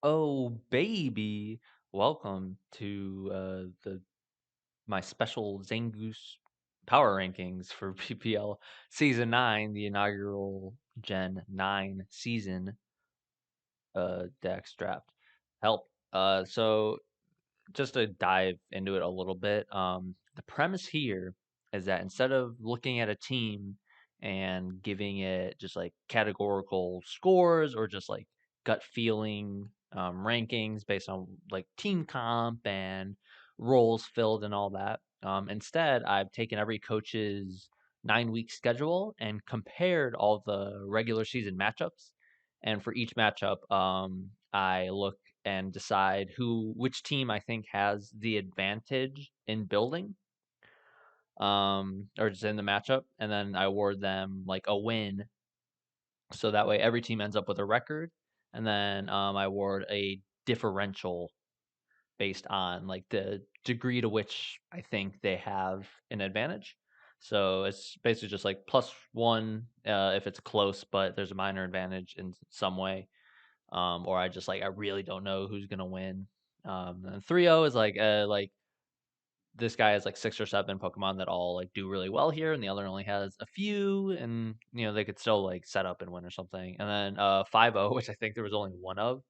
Oh, baby. Welcome to the my special Zangoose power rankings for BPL Season 9, the inaugural Gen 9 season Dex draft. Help. So just to dive into it a little bit, the premise here is that instead of looking at a team and giving it just like categorical scores or just like gut feeling rankings based on like team comp and roles filled and all that, instead I've taken every coach's 9 week schedule and compared all the regular season matchups. And for each matchup, I look and decide which team I think has the advantage in building, or just in the matchup, and then I award them like a win. So that way every team ends up with a record, and then I award a differential based on like the degree to which I think they have an advantage. So it's basically just like +1 if it's close, but there's a minor advantage in some way, or I really don't know who's gonna win. And 3-0 is like this guy has like 6 or 7 Pokemon that all like do really well here, and the other only has a few, and they could still like set up and win or something. And then 5-0, which I think there was only one of,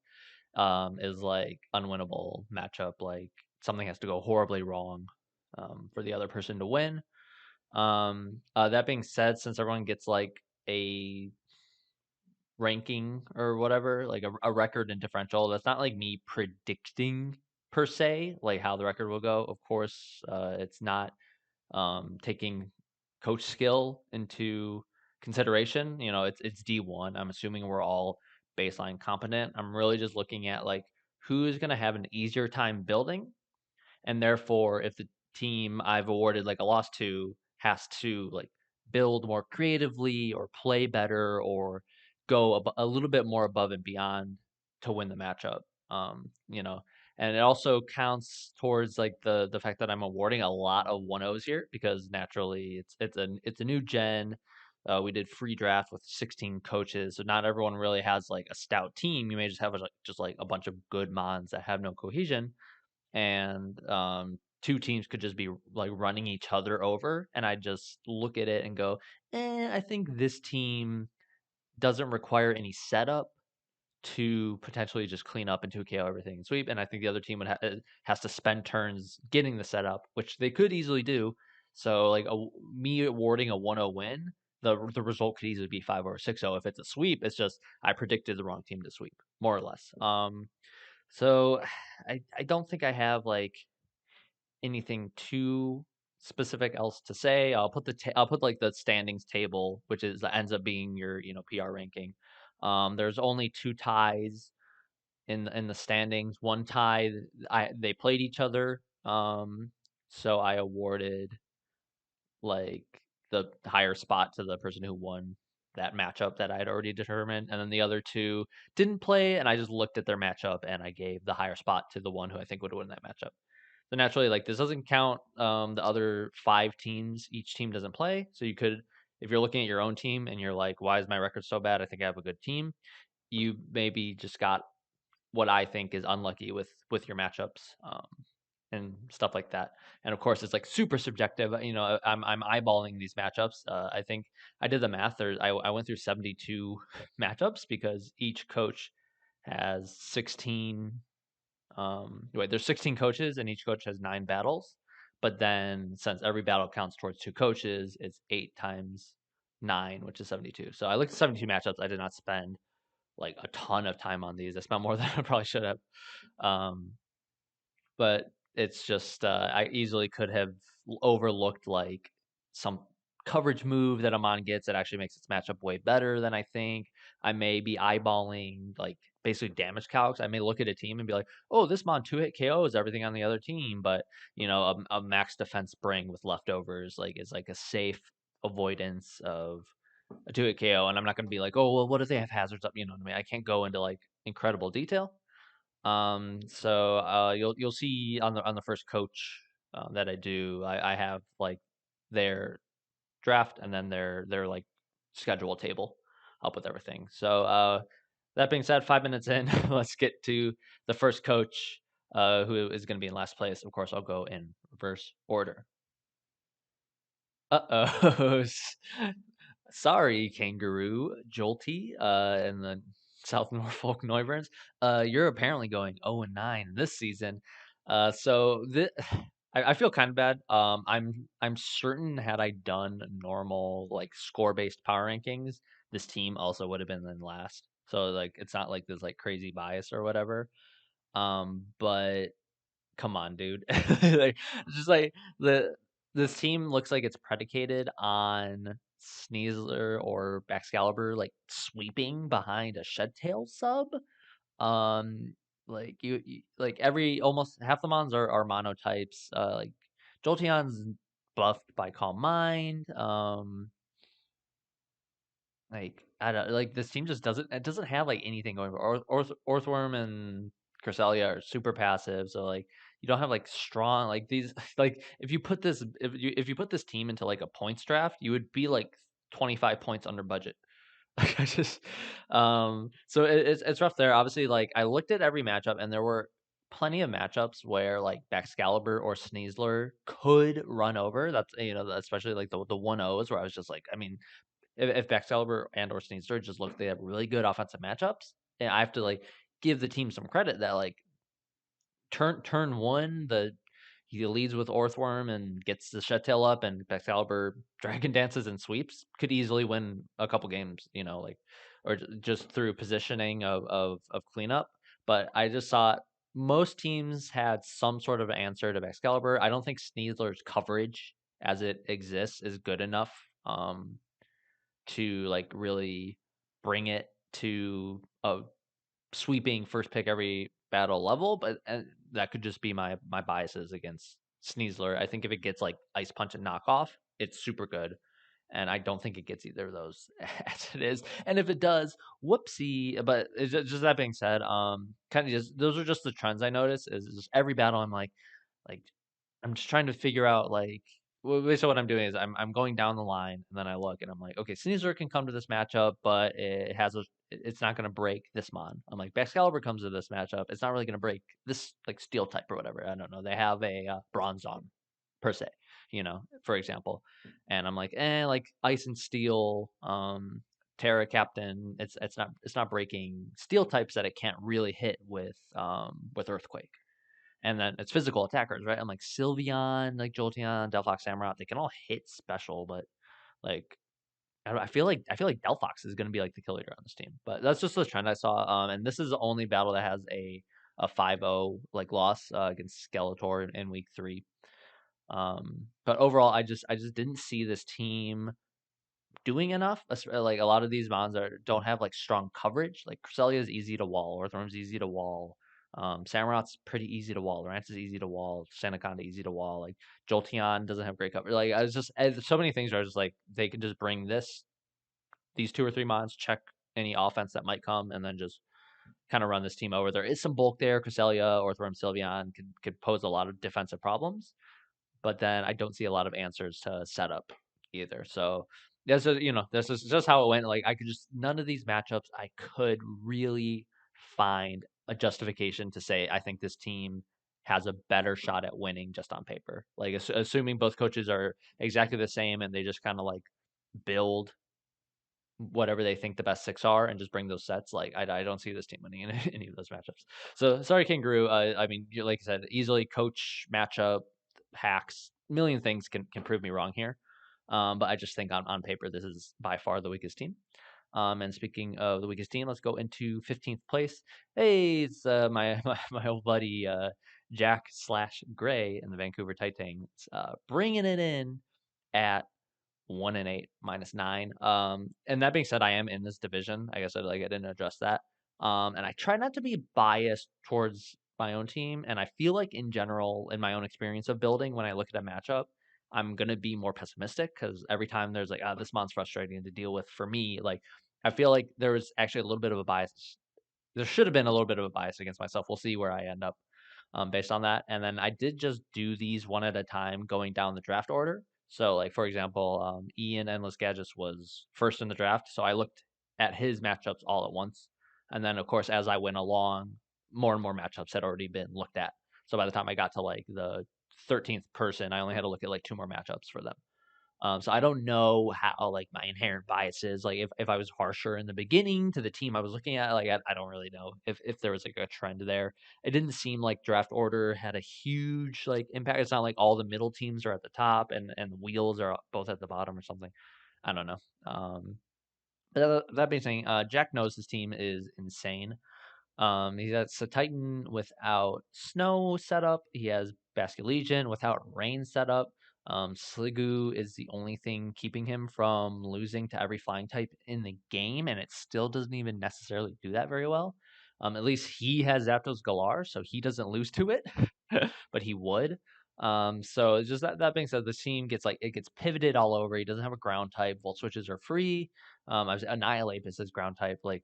is like unwinnable matchup. Like something has to go horribly wrong for the other person to win. That being said, since everyone gets like a ranking or whatever, like a record and differential. That's not like me predicting per se, like how the record will go. Of course, it's not taking coach skill into consideration. It's D1. I'm assuming we're all baseline competent. I'm really just looking at like who's going to have an easier time building, and therefore if the team I've awarded like a loss to has to like build more creatively or play better or go a little bit more above and beyond to win the matchup. You know, and it also counts towards like the fact that I'm awarding a lot of 1-0s here because naturally it's a new gen. We did free draft with 16 coaches, so not everyone really has like a stout team. You may just have like a bunch of good mons that have no cohesion, and two teams could just be like running each other over, and I just look at it and go, I think this team doesn't require any setup to potentially just clean up and 2KO everything and sweep, and I think the other team has to spend turns getting the setup, which they could easily do. So like me awarding a 1-0 win, the result could easily be 5 or 6-0. If it's a sweep, it's just I predicted the wrong team to sweep, more or less. So I don't think I have like anything too specific else to say. I'll put like the standings table, which is that ends up being your PR ranking. There's only two ties in the standings. One tie, they played each other. So I awarded like the higher spot to the person who won that matchup that I had already determined, and then the other two didn't play, and I just looked at their matchup and I gave the higher spot to the one who I think would win that matchup. So naturally, like this doesn't count the other 5 teams. Each team doesn't play, so you could, if you're looking at your own team and you're like, "Why is my record so bad? I think I have a good team." You maybe just got what I think is unlucky with your matchups, and stuff like that. And of course, it's like super subjective. I'm eyeballing these matchups. I think I did the math. I went through 72 matchups because each coach has 16. There's 16 coaches and each coach has 9 battles. But then since every battle counts towards 2 coaches, it's 8 times 9, which is 72. So I looked at 72 matchups. I did not spend like a ton of time on these. I spent more than I probably should have. Um, but it's just I easily could have overlooked like some coverage move that Amon gets that actually makes its matchup way better than I think. I may be eyeballing like basically damage calcs. I may look at a team and be like, oh, this Mon 2-hit KOs everything on the other team, but a max defense spring with leftovers like is like a safe avoidance of a 2-hit KO, and I'm not going to be like, oh well, what if they have hazards up? You know what I mean? I can't go into like incredible detail. So you'll see on the first coach that I do, I have like their draft and then their like schedule table up with everything. So That being said, 5 minutes in, let's get to the first coach, who is going to be in last place. Of course, I'll go in reverse order. Uh-oh. Sorry, Kangaroo, Jolty, and the South Norfolk Neuburns. You're apparently going 0-9 this season. So I feel kind of bad. I'm certain had I done normal like score based power rankings, this team also would have been in last. So like it's not like there's like crazy bias or whatever. But come on, dude. Like, it's just like this team looks like it's predicated on Sneasler or Baxcalibur like sweeping behind a Shedtail sub. Um, like like every almost half the mons are monotypes. Like Jolteon's buffed by Calm Mind. Like I don't like this team just doesn't have like anything going for Orthworm and Cresselia are super passive, so like you don't have like strong like these like if you put this team into like a points draft, you would be like 25 points under budget. Like I just so it's rough there. Obviously, like I looked at every matchup and there were plenty of matchups where like Baxcalibur or Sneasler could run over. That's especially like the 1-0s where I was just like, I mean, if Baxcalibur and or Sneasler just look, they have really good offensive matchups, and I have to like give the team some credit that like turn one, he leads with Orthworm and gets the Shedtail up, and Baxcalibur Dragon Dances and sweeps, could easily win a couple games, like or just through positioning of cleanup. But I just thought most teams had some sort of answer to Baxcalibur. I don't think Sneasler's coverage as it exists is good enough. To like really bring it to a sweeping first pick every battle level, but that could just be my biases against Sneasler. I think if it gets like Ice Punch and Knockoff, it's super good. And I don't think it gets either of those as it is. And if it does, whoopsie. But it's just that being said, kind of just those are just the trends I noticed. Is just every battle I'm like I'm just trying to figure out like basically what I'm doing is I'm going down the line and then I look and I'm like, okay, Sneasler can come to this matchup, but it's not going to break this mon. I'm like, Excalibur comes to this matchup, it's not really going to break this like steel type or whatever. I don't know. They have a bronze on per se, for example, and I'm like, like ice and steel, Terra Captain, it's not breaking steel types that it can't really hit with Earthquake. And then it's physical attackers, right? I'm like Sylveon, like Jolteon, Delphox, Samurott, they can all hit special, but like I feel like Delphox is going to be like the kill leader on this team. But that's just the trend I saw. And this is the only battle that has a 5-0 like loss against Skeletor in week 3. But overall, I just didn't see this team doing enough. Like a lot of these mons don't have like strong coverage. Like Cresselia is easy to wall, Orthworm's easy to wall. Samurot's pretty easy to wall. Lance is easy to wall. Sandaconda easy to wall. Like Jolteon doesn't have great coverage. Like I was just so many things are just like they can just bring these 2 or 3 mons, check any offense that might come, and then just kind of run this team over. There is some bulk there. Cresselia, Orthworm, Sylveon could pose a lot of defensive problems, but then I don't see a lot of answers to setup either. So this is just how it went. Like I could just none of these matchups I could really find a justification to say I think this team has a better shot at winning just on paper. Like assuming both coaches are exactly the same and they just kind of like build whatever they think the best 6 are and just bring those sets. Like I don't see this team winning in any of those matchups. So sorry, Kangaroo. I mean, like I said, easily coach matchup hacks. A million things can prove me wrong here. But I just think on paper this is by far the weakest team. And speaking of the weakest team, let's go into 15th place. Hey, it's my old buddy Jack slash Gray in the Vancouver Titans, bringing it in at 1-8 -9. And that being said, I am in this division. I guess I didn't address that. And I try not to be biased towards my own team. And I feel like in general, in my own experience of building, when I look at a matchup, I'm gonna be more pessimistic because every time there's like, this mon's frustrating to deal with for me. Like I feel like there was actually a little bit of a bias. There should have been a little bit of a bias against myself. We'll see where I end up based on that. And then I did just do these one at a time going down the draft order. So, like, for example, Ian Endless Gadgets was first in the draft. So I looked at his matchups all at once. And then, of course, as I went along, more and more matchups had already been looked at. So by the time I got to like the 13th person, I only had to look at like two more matchups for them. So I don't know how like my inherent biases, like if I was harsher in the beginning to the team I was looking at, like I don't really know if there was like a trend there. It didn't seem like draft order had a huge like impact. It's not like all the middle teams are at the top and the wheels are both at the bottom or something. I don't know. But that being said, Jack knows his team is insane. He has a Titan without snow setup. He has Basket Legion without rain setup. Sliggoo is the only thing keeping him from losing to every flying type in the game, and it still doesn't even necessarily do that very well. At least he has Zapdos Galar, so he doesn't lose to it, but he would. So it's just that being said, the team gets like it gets pivoted all over. He doesn't have a ground type. Volt switches are free. Annihilate is his ground type. Like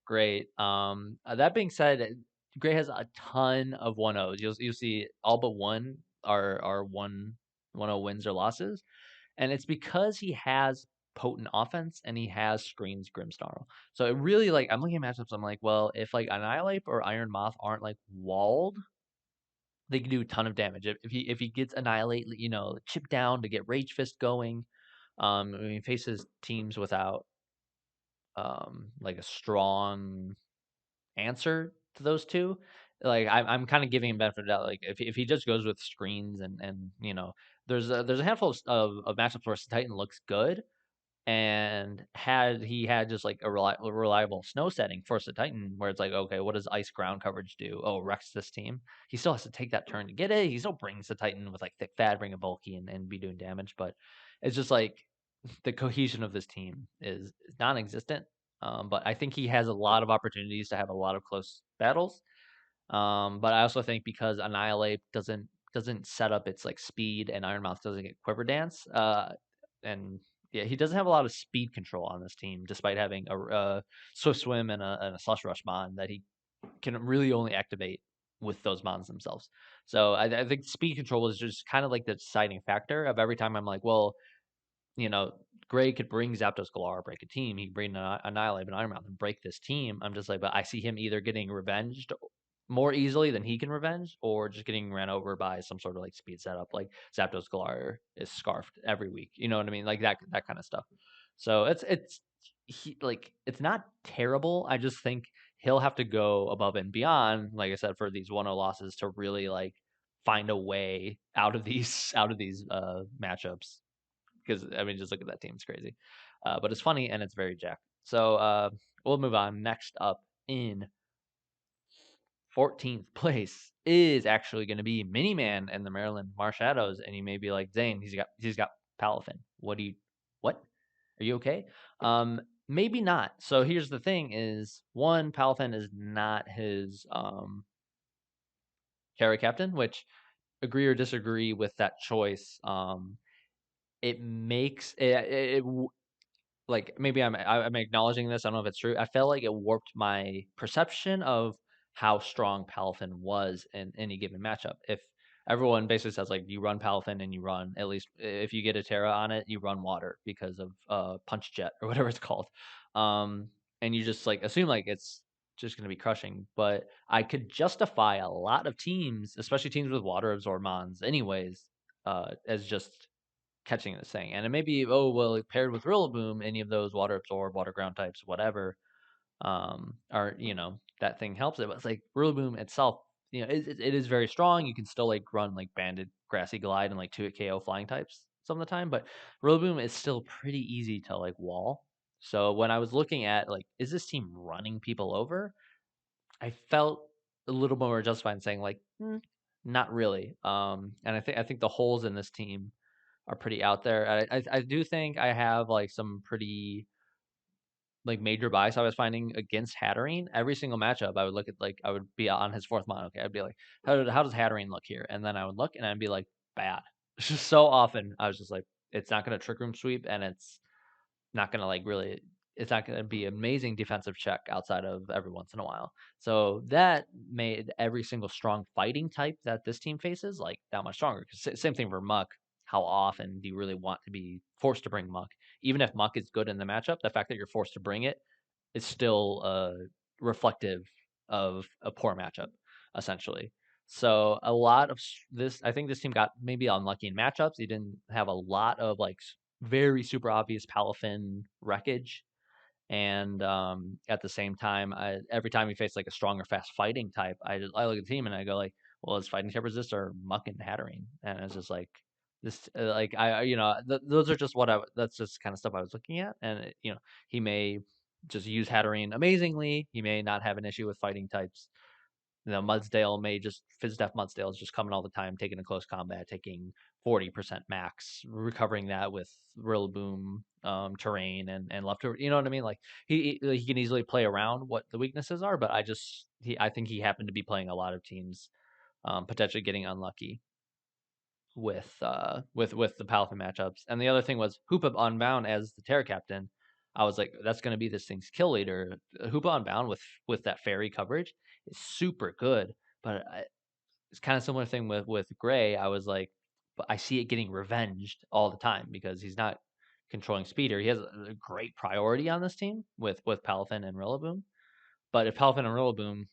great. That being said, Gray has a ton of 1-0s. You'll see all but one are 1-0 wins or losses, and it's because he has potent offense and he has screens Grimmsnarl. So it really like I'm looking at matchups. I'm like, well, if like Annihilate or Iron Moth aren't like walled, they can do a ton of damage. If he gets Annihilate, chip down to get Rage Fist going. When he faces teams without like a strong answer to those two. Like I'm kind of giving him benefit of the doubt. Like if he just goes with screens and there's a handful of matchups where Titan looks good, and had he had just like a reliable snow setting for Titan where it's like, okay, what does ice ground coverage do? Oh, wrecks this team. He still has to take that turn to get it. He still brings the Titan with like thick fat, bring a bulky and be doing damage, but it's just like the cohesion of this team is non-existent. But I think he has a lot of opportunities to have a lot of close battles. But I also think because Annihilate doesn't set up its like speed and Ironmouth doesn't get Quiver Dance, and yeah, he doesn't have a lot of speed control on this team, despite having a Swift Swim and a Slush Rush mon that he can really only activate with those mons themselves. So I think speed control is just kind of like the deciding factor of every time I'm like, well, you know, Gray could bring Zapdos Galar, break a team. He could bring Annihilate and Ironmouth and break this team. I'm just like, but I see him either getting revenged more easily than he can revenge, or just getting ran over by some sort of like speed setup, like Zapdos Galar is scarfed every week. You know what I mean? Like that kind of stuff. So it's not terrible. I just think he'll have to go above and beyond, like I said, for these 1-0 losses to really like find a way out of these matchups because I mean, just look at that team; it's crazy. But it's funny and it's very jacked. So we'll move on. Next up in 14th place is actually going to be Miniman and the Maryland Marshadows, and you may be like, Zane, he's got Palafin. What? Are you okay? Maybe not. So here's the thing: is one, Palafin is not his carry captain, which agree or disagree with that choice. It makes it like maybe I'm acknowledging this. I don't know if it's true. I felt like it warped my perception of how strong Palafin was in any given matchup. If everyone basically says like you run Palafin and you run at least if you get a Terra on it, you run water because of Punch Jet or whatever it's called, um, and you just like assume like it's just going to be crushing. But I could justify a lot of teams, especially teams with water absorbmons, anyways, as just catching this thing. And it may be, oh, well, paired with Rillaboom, any of those water absorb, water ground types, whatever, are, that thing helps it. But it's like Rillaboom itself, it is very strong. You can still like run like Banded, Grassy Glide, and like 2-hit KO flying types some of the time. But Rillaboom is still pretty easy to like wall. So when I was looking at like, is this team running people over? I felt a little more justified in saying like, not really. And I think the holes in this team are pretty out there. I do think I have like some pretty like major bias I was finding against Hatterene. Every single matchup, I would look at like I would be on his fourth mono. Okay, I'd be like, how does Hatterene look here? And then I would look and I'd be like, bad. Just so often I was just like, it's not going to trick room sweep, and it's not going to like really. It's not going to be amazing defensive check outside of every once in a while. So that made every single strong fighting type that this team faces like that much stronger. Same thing for Muck. How often do you really want to be forced to bring Muck? Even if Muck is good in the matchup, the fact that you're forced to bring it is still reflective of a poor matchup, essentially. So a lot of this, I think this team got maybe unlucky in matchups. He didn't have a lot of like very super obvious Palafin wreckage, and at the same time, every time we face like a stronger fast fighting type, I look at the team and I go like, well, is fighting type resist or muck and hattering? And it's just like this, like those are just that's just kind of stuff I was looking at, and he may just use hattering amazingly. He may not have an issue with fighting types. Mudsdale may just Fizdef Mudsdale is just coming all the time, taking a close combat, taking 40% max, recovering that with Rillaboom terrain and left over. You know what I mean? Like he can easily play around what the weaknesses are, but I think he happened to be playing a lot of teams, potentially getting unlucky with the Palafin matchups. And the other thing was Hoopa Unbound as the Terra captain. I was like, that's going to be this thing's kill leader. Hoopa Unbound with that fairy coverage is super good, but it's kind of similar thing with Gray. I was like, but I see it getting revenged all the time because he's not controlling speeder. He has a great priority on this team with Palafin and Rillaboom. But if Palafin and Rillaboom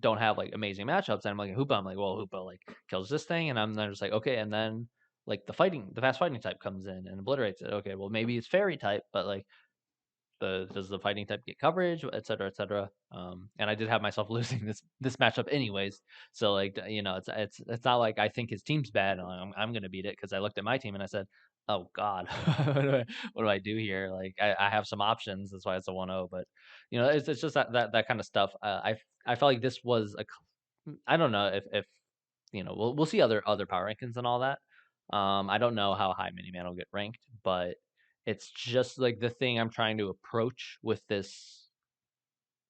don't have like amazing matchups, and I'm like Hoopa, I'm like, well, Hoopa like kills this thing, and I'm then just like, okay, and then like the fast fighting type comes in and obliterates it. Okay, well maybe it's fairy type, but like does the fighting type get coverage, et cetera, et cetera. And I did have myself losing this matchup anyways. So like it's not like I think his team's bad and I'm gonna beat it because I looked at my team and I said, oh God, what do I do here? Like I have some options. That's why it's a 1-0. But it's just that kind of stuff. I felt like this was I don't know if we'll see other power rankings and all that. I don't know how high Miniman will get ranked, but it's just like the thing I'm trying to approach with this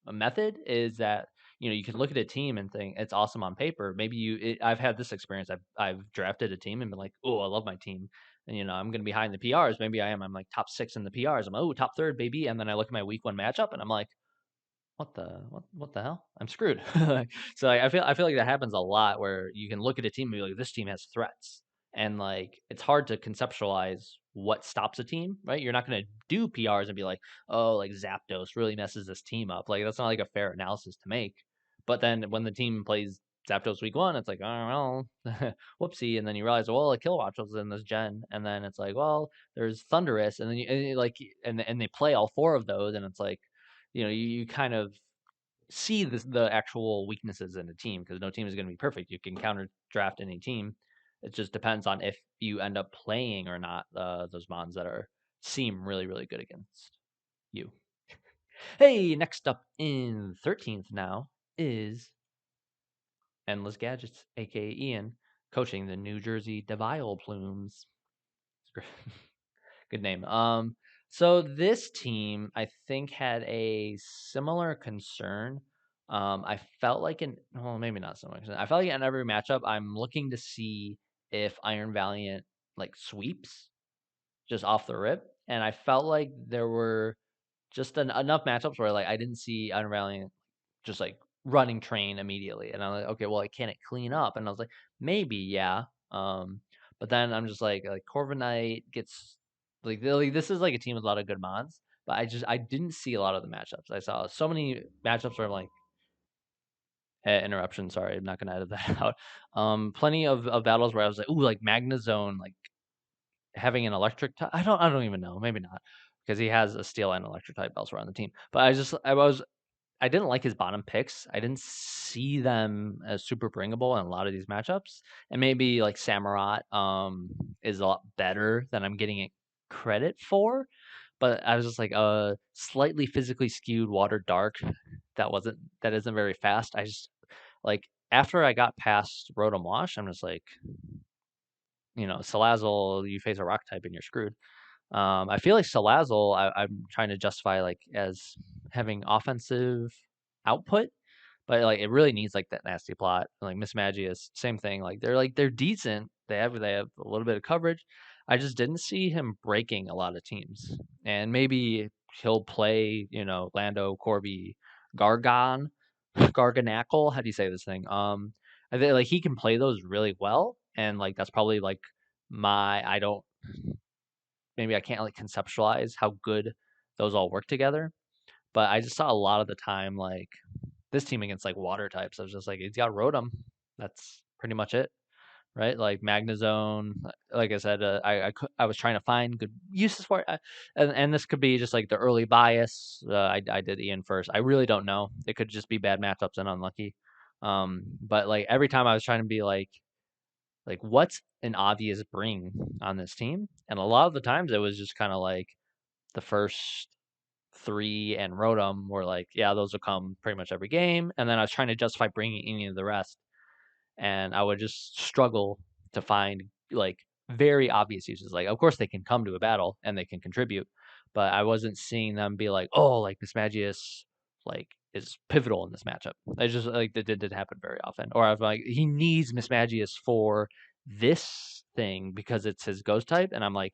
method is that you can look at a team and think it's awesome on paper. Maybe I've had this experience. I've drafted a team and been like, oh, I love my team, and I'm going to be high in the PRs. Maybe I am. I'm like top 6 in the PRs. I'm like, oh, top third, baby. And then I look at my week 1 matchup and I'm like, what the hell? I'm screwed. So I feel like that happens a lot where you can look at a team and be like, this team has threats, and like it's hard to conceptualize what stops a team, right? You're not going to do PRs and be like, oh, like Zapdos really messes this team up. Like that's not like a fair analysis to make. But then when the team plays Zapdos week 1, it's like, oh well, whoopsie, and then you realize, well, a Kilowatch was in this gen, and then it's like, well, there's Thunderous, and then and they play all 4 of those, and it's like you kind of see the actual weaknesses in a team because no team is going to be perfect. You can counter draft any team. It just depends on if you end up playing or not those mons that seem really really good against you. Hey, next up in 13th now is Endless Gadgets, aka Ian, coaching the New Jersey Devile Plumes. Good name. So this team, I think, had a similar concern. I felt like well, maybe not so much. I felt like in every matchup, I'm looking to see if Iron Valiant like sweeps just off the rip, and I felt like there were just enough matchups where like I didn't see Iron Valiant just like running train immediately, and I'm like, okay, well, can it clean up? And I was like, maybe, yeah. But then I'm just like Corviknight gets like this is like a team with a lot of good mods, but I didn't see a lot of the matchups. I saw so many matchups where I'm like, interruption. Sorry, I'm not gonna edit that out. Plenty of battles where I was like, ooh, like Magnezone, like having an electric type. I don't even know. Maybe not because he has a steel and electric type elsewhere on the team. But I didn't like his bottom picks. I didn't see them as super bringable in a lot of these matchups. And maybe like Samurott is a lot better than I'm getting it credit for. But I was just like slightly physically skewed water dark that isn't very fast. I just like after I got past Rotom Wash, I'm just like, Salazzle, you face a rock type and you're screwed. I feel like Salazzle, I'm trying to justify like as having offensive output, but like it really needs like that nasty plot. Like Miss Magius, same thing. They're decent. They have a little bit of coverage. I just didn't see him breaking a lot of teams, and maybe he'll play Lando, Corby, Gargon, Garganackle. How do you say this thing? I think like he can play those really well, and like that's probably like I don't maybe I can't like conceptualize how good those all work together. but I just saw a lot of the time like this team against like water types. I was just like, he's got Rotom. That's pretty much it, right? Like Magnezone. Like I said, I was trying to find good uses for it, and this could be just like the early bias. I did Ian first. I really don't know. It could just be bad matchups and unlucky. But like every time I was trying to be like what's an obvious bring on this team, and a lot of the times it was just kind of like the first three and Rotom were like, yeah, those will come pretty much every game. And then I was trying to justify bringing any of the rest, and I would just struggle to find like very obvious uses. Like, of course, they can come to a battle and they can contribute, but I wasn't seeing them be like, oh, like Mismagius, like is pivotal in this matchup. I just like that didn't happen very often. Or I was like, he needs Mismagius for this thing because it's his ghost type, and I'm like,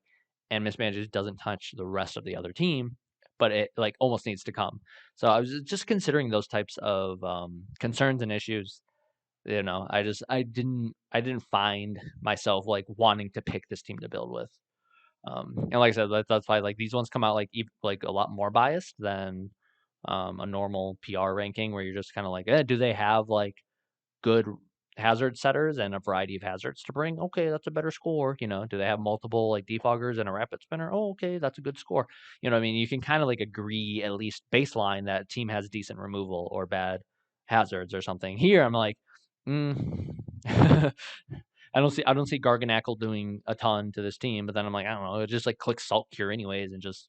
and Mismagius doesn't touch the rest of the other team, but it like almost needs to come. So I was just considering those types of concerns and issues. I didn't find myself like wanting to pick this team to build with. And like I said, that's why like these ones come out like a lot more biased than a normal PR ranking where you're just kind of like, do they have like good hazard setters and a variety of hazards to bring? Okay, that's a better score. Do they have multiple like defoggers and a rapid spinner? Oh, okay, that's a good score. What I mean? You can kind of like agree at least baseline that team has decent removal or bad hazards or something. Here, I'm like, mm. I don't see Garganackle doing a ton to this team, but then I'm like, I don't know, it just like clicks Salt Cure anyways and just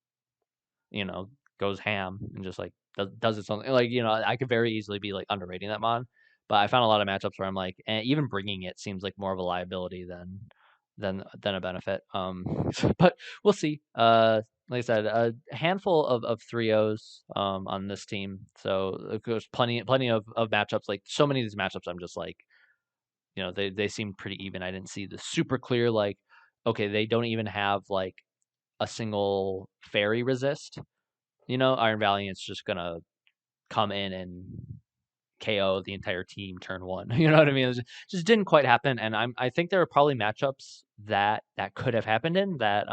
you know, goes ham and just like does it something like I could very easily be like underrating that mod, but I found a lot of matchups where I'm like, even bringing it seems like more of a liability than a benefit. But we'll see. Like I said, a handful of 3-0s on this team, so there's plenty of matchups. Like so many of these matchups, I'm just like, they seem pretty even. I didn't see the super clear like, okay, they don't even have like a single fairy resist. Iron Valiant's just gonna come in and KO the entire team turn one. You know what I mean? Just didn't quite happen, and I think there are probably matchups that could have happened in that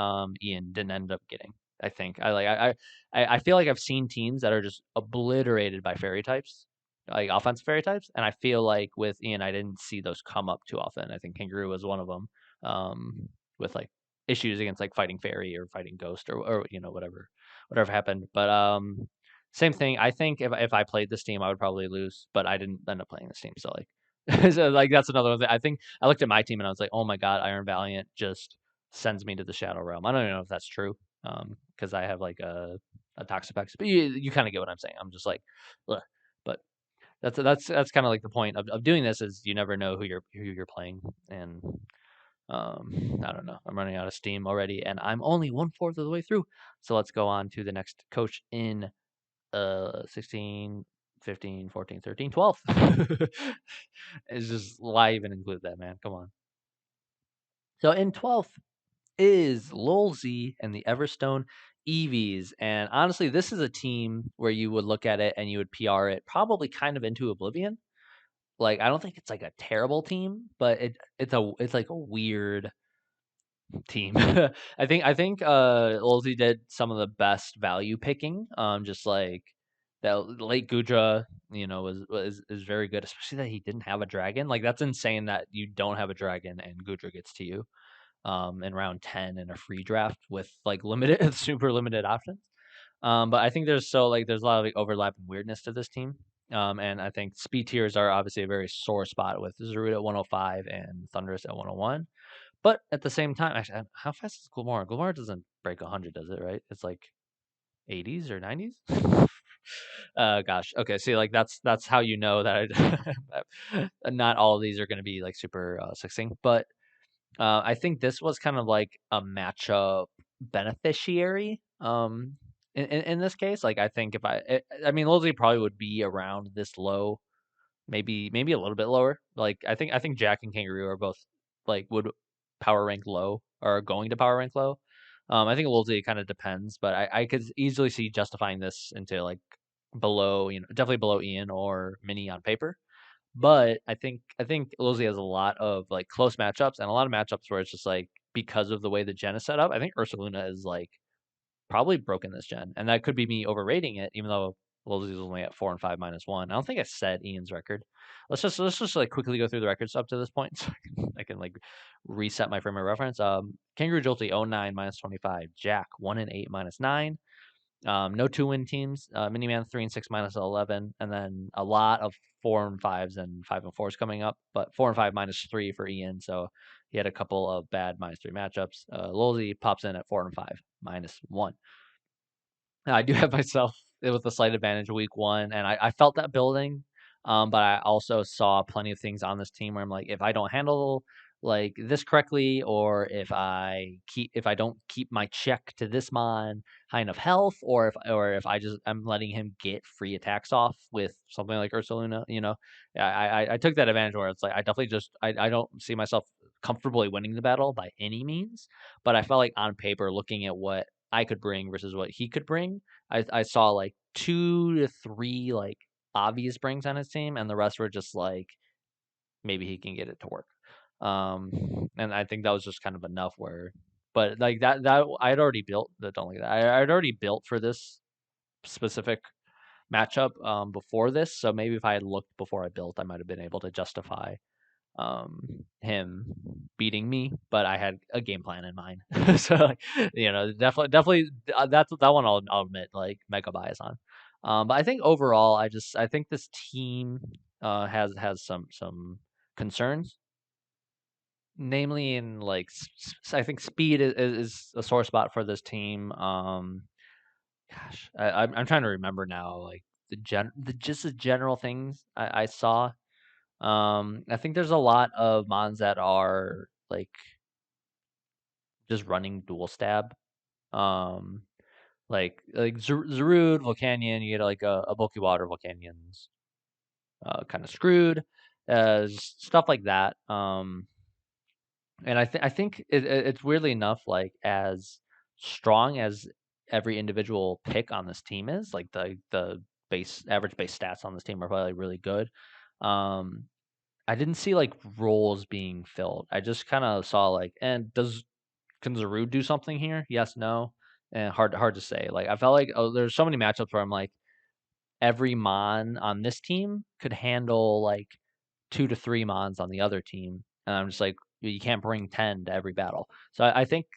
Ian didn't end up getting. I think I feel like I've seen teams that are just obliterated by fairy types, like offensive fairy types, and I feel like with Ian I didn't see those come up too often. I think Kangaroo was one of them, with like issues against like fighting fairy or fighting ghost or whatever happened. But same thing. I think if I played this team, I would probably lose, but I didn't end up playing this team. So like, so like that's another one. I think I looked at my team and I was like, oh my god, Iron Valiant just sends me to the Shadow Realm. I don't even know if that's true, because I have like a Toxapex, but you kind of get what I'm saying. I'm just like, ugh. But that's kind of like the point of doing this is you never know who you're playing, and I don't know. I'm running out of steam already, and I'm only 1/4 of the way through. So let's go on to the next coach in 16, 15, 14, 13, 12. It's just why even include that, man? Come on. So in 12th is Lolzy and the Everstone Eevees. And honestly, this is a team where you would look at it and you would PR it probably kind of into oblivion. Like I don't think it's like a terrible team, but it's like a weird team. I think Lolzy did some of the best value picking. Just like that late Gudra, was is very good, especially that he didn't have a dragon. Like that's insane that you don't have a dragon and Gudra gets to you in round 10 in a free draft with like limited super limited options. But I think there's a lot of like overlapping weirdness to this team. And I think speed tiers are obviously a very sore spot with Zarud at 105 and Thunderous at 101. But at the same time, actually, how fast is Gilmore? Gilmore doesn't break 100, does it? Right? It's like 80s or 90s. Gosh. Okay. See, like that's how you know that not all of these are going to be like super succinct. But I think this was kind of like a matchup beneficiary. In this case, like I think I mean, Lozzie probably would be around this low, maybe a little bit lower. Like I think Jack and Kangaroo are both like would power rank low or are going to power rank low. I think Woolsey kind of depends, but I could easily see justifying this into like below, definitely below Ian or Mini on paper. But I think Lozzy has a lot of like close matchups and a lot of matchups where it's just like because of the way the gen is set up. I think Ursaluna is like probably broken this gen, and that could be me overrating it, even though Losey's only at 4-5 -1. I don't think I said Ian's record. Let's just like quickly go through the records up to this point, so I can like reset my frame of reference. Kangaroo Jolty 0-9 -25. Jack 1-8 -9. No 2-win teams. Miniman 3-6 -11, and then a lot of 4-5s and 5-4s coming up, but 4-5 -3 for Ian. So he had a couple of bad -3 matchups. Lolsey pops in at 4-5 -1. I do have myself with a slight advantage week one, and I felt that building. But I also saw plenty of things on this team where I'm like, if I don't handle like this correctly, or if I don't keep my check to this mon high enough health, or if I'm letting him get free attacks off with something like Ursaluna, I took that advantage where it's like I definitely I don't see myself comfortably winning the battle by any means, but I felt like on paper, looking at what I could bring versus what he could bring, I saw like 2 to 3 like obvious brings on his team, and the rest were just like maybe he can get it to work. And I think that was just kind of enough where, but like that I had already built that. Don't like that. I'd already built for this specific matchup before this, so maybe if I had looked before I built, I might have been able to justify him beating me, but I had a game plan in mind. So like, definitely that's that one I'll admit like mega bias on. But I think overall, I think this team has some concerns, namely in like I think speed is a sore spot for this team. Gosh, I'm trying to remember now like just the general things I saw. I think there's a lot of mons that are like just running dual stab. Um, like Zarude, Volcanion, you get like a bulky water Volcanion's kind of screwed, stuff like that. And I think it's weirdly enough like as strong as every individual pick on this team is, like the average base stats on this team are probably really good. Um, I didn't see like roles being filled. I just kind of saw like, and can Zaru do something here? Yes, no, and hard to say. Like I felt like there's so many matchups where I'm like, every mon on this team could handle like 2 to 3 mons on the other team, and I'm just like, you can't bring 10 to every battle. So I think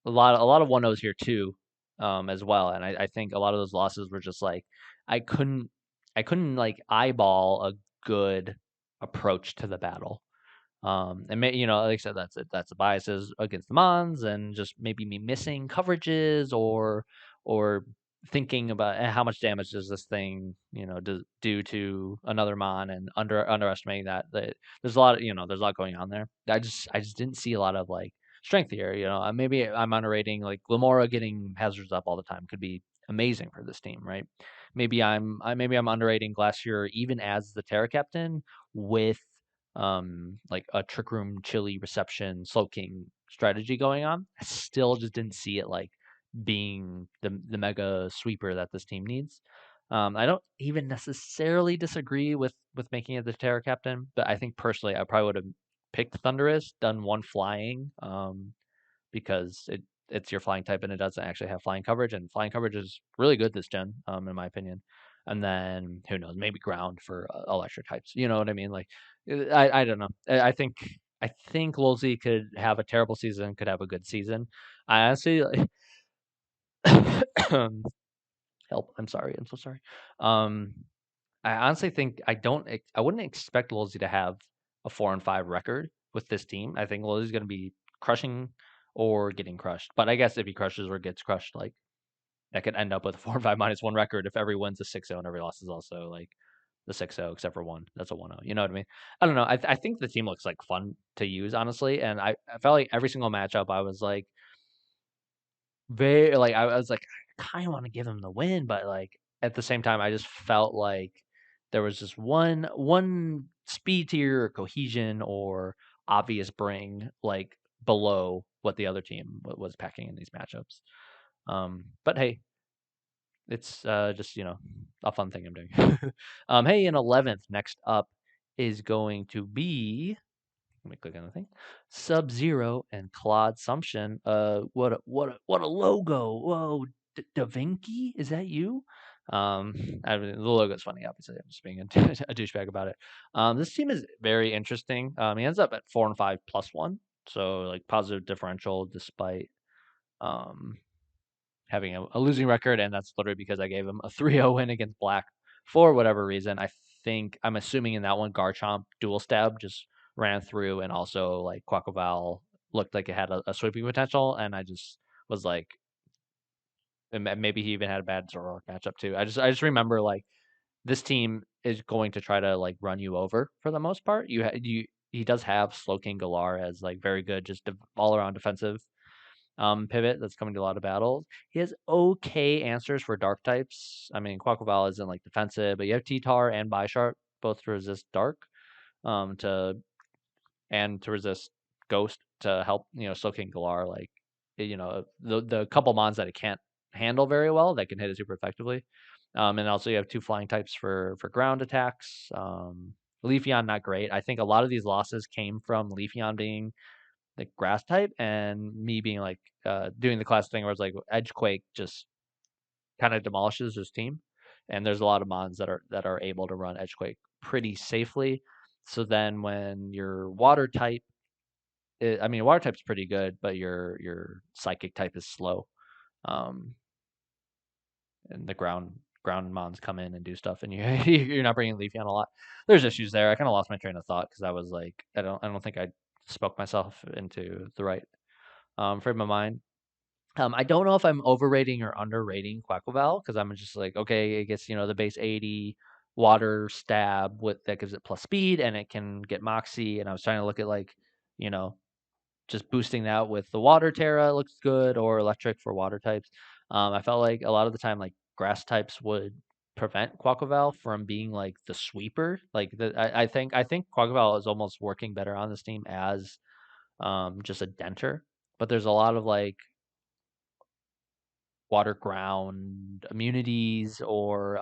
a lot of 1-0s here too, as well. And I think a lot of those losses were just like I couldn't I couldn't like eyeball a good approach to the battle. And like I said, that's it. That's the biases against the Mons, and just maybe me missing coverages, or thinking about how much damage does this thing, do to another Mon, and underestimating that. There's a lot there's a lot going on there. I just didn't see a lot of like strength here. Maybe I'm underrating like Lamora getting hazards up all the time could be amazing for this team, right? Maybe I'm underrating Glacier even as the Terra captain with like a trick room chili reception slow king strategy going on. I still just didn't see it like being the mega sweeper that this team needs. I don't even necessarily disagree with making it the Terra captain, but I think personally I probably would have picked Thunderous, done one flying, because it's your flying type and it doesn't actually have flying coverage, and flying coverage is really good this gen, in my opinion. And then who knows, maybe ground for electric types. You know what I mean? Like, I don't know. I think Lolzy could have a terrible season, could have a good season. I honestly help. I'm sorry. I'm so sorry. Um, I honestly think I wouldn't expect Lolzy to have a 4-5 record with this team. I think Lolzy's going to be crushing or getting crushed. But I guess if he crushes or gets crushed, like that could end up with a 4-5 -1 record if every win's a 6-0 and every loss is also like the 6-0 except for one. That's a 1-0. You know what I mean? I don't know. I think the team looks like fun to use, honestly. And I felt like every single matchup I was like very like I was like I kind of want to give him the win, but like at the same time I just felt like there was just one speed tier or cohesion or obvious bring like below what the other team was packing in these matchups. But hey, it's just a fun thing I'm doing. Hey, in 11th, next up is going to be, let me click on the thing. Sub Zero and Claude Sumption. What a logo! Whoa, Da Vinci, is that you? Um, the logo's funny, obviously. I'm just being a, a douchebag about it. This team is very interesting. He ends up at 4-5 +1, so like positive differential despite um having a losing record, and that's literally because I gave him a 3-0 win against Black for whatever reason. I'm assuming in that one Garchomp dual stab just ran through, and also like Quackleval looked like it had a sweeping potential, and I just was like, and maybe he even had a bad Zoroark matchup too. I just remember like this team is going to try to like run you over for the most part. You he does have Slowking Galar as like very good, just all around defensive pivot that's coming to a lot of battles. He has okay answers for dark types. I mean, Quackleval isn't like defensive, but you have T-Tar and Bisharp both to resist dark, to and to resist ghost to help, Slowking Galar, like, the couple mons that it can't handle very well that can hit it super effectively. And also you have two flying types for ground attacks. Leafeon not great. I think a lot of these losses came from Leafeon being the grass type and me being like doing the classic thing where it's like Edgequake just kind of demolishes his team. And there's a lot of mons that are able to run Edgequake pretty safely. So then when your water type, I mean, water type's pretty good, but your psychic type is slow. Um, and the ground mons come in and do stuff, and you're not bringing Leafeon a lot. There's issues there. I kind of lost my train of thought because I was like, I don't think I spoke myself into the right frame of mind. I don't know if I'm overrating or underrating Quackleval because I'm just like, okay, it gets the base 80 water stab with that gives it plus speed and it can get Moxie. And I was trying to look at like, you know, just boosting that with the water Terra looks good or electric for water types. I felt like a lot of the time like grass types would prevent Quackleval from being like the sweeper. Like I think Quackleval is almost working better on this team as just a denter. But there's a lot of like water ground immunities or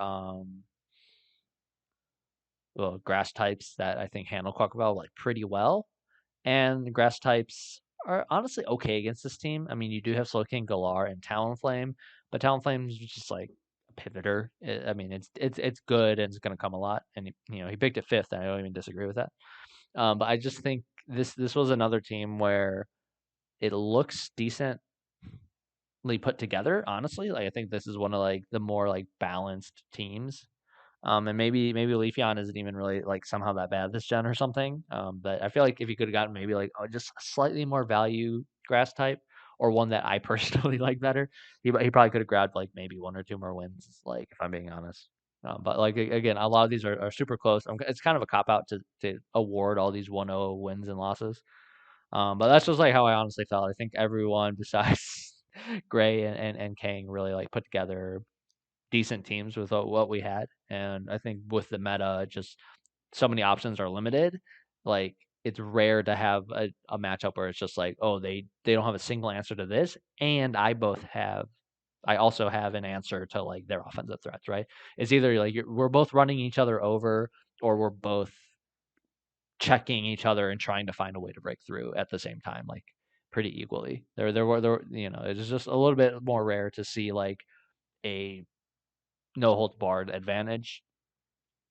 well, grass types that I think handle Quackleval like pretty well. And the grass types are honestly okay against this team. I mean, you do have Slowking, Galar, and Talonflame, but Talonflame is just like a pivoter. I mean, it's good and it's going to come a lot. And he picked it fifth, and I don't even disagree with that. But I just think this was another team where it looks decently put together. Honestly, like I think this is one of like the more like balanced teams. And maybe Leafeon isn't even really like somehow that bad this gen or something. But I feel like if you could have gotten maybe like just a slightly more value grass type or one that I personally like better, he probably could have grabbed like maybe one or two more wins. Like if I'm being honest. But like again, a lot of these are super close. It's kind of a cop out to award all these 1-0 wins and losses. But that's just like how I honestly felt. I think everyone besides Gray and Kang really like put together decent teams with what we had. And I think with the meta, just so many options are limited. Like it's rare to have a matchup where it's just like, oh, they don't have a single answer to this, and I also have an answer to like their offensive threats. Right? It's either like we're both running each other over, or we're both checking each other and trying to find a way to break through at the same time, like pretty equally. It's just a little bit more rare to see like a no holds barred advantage.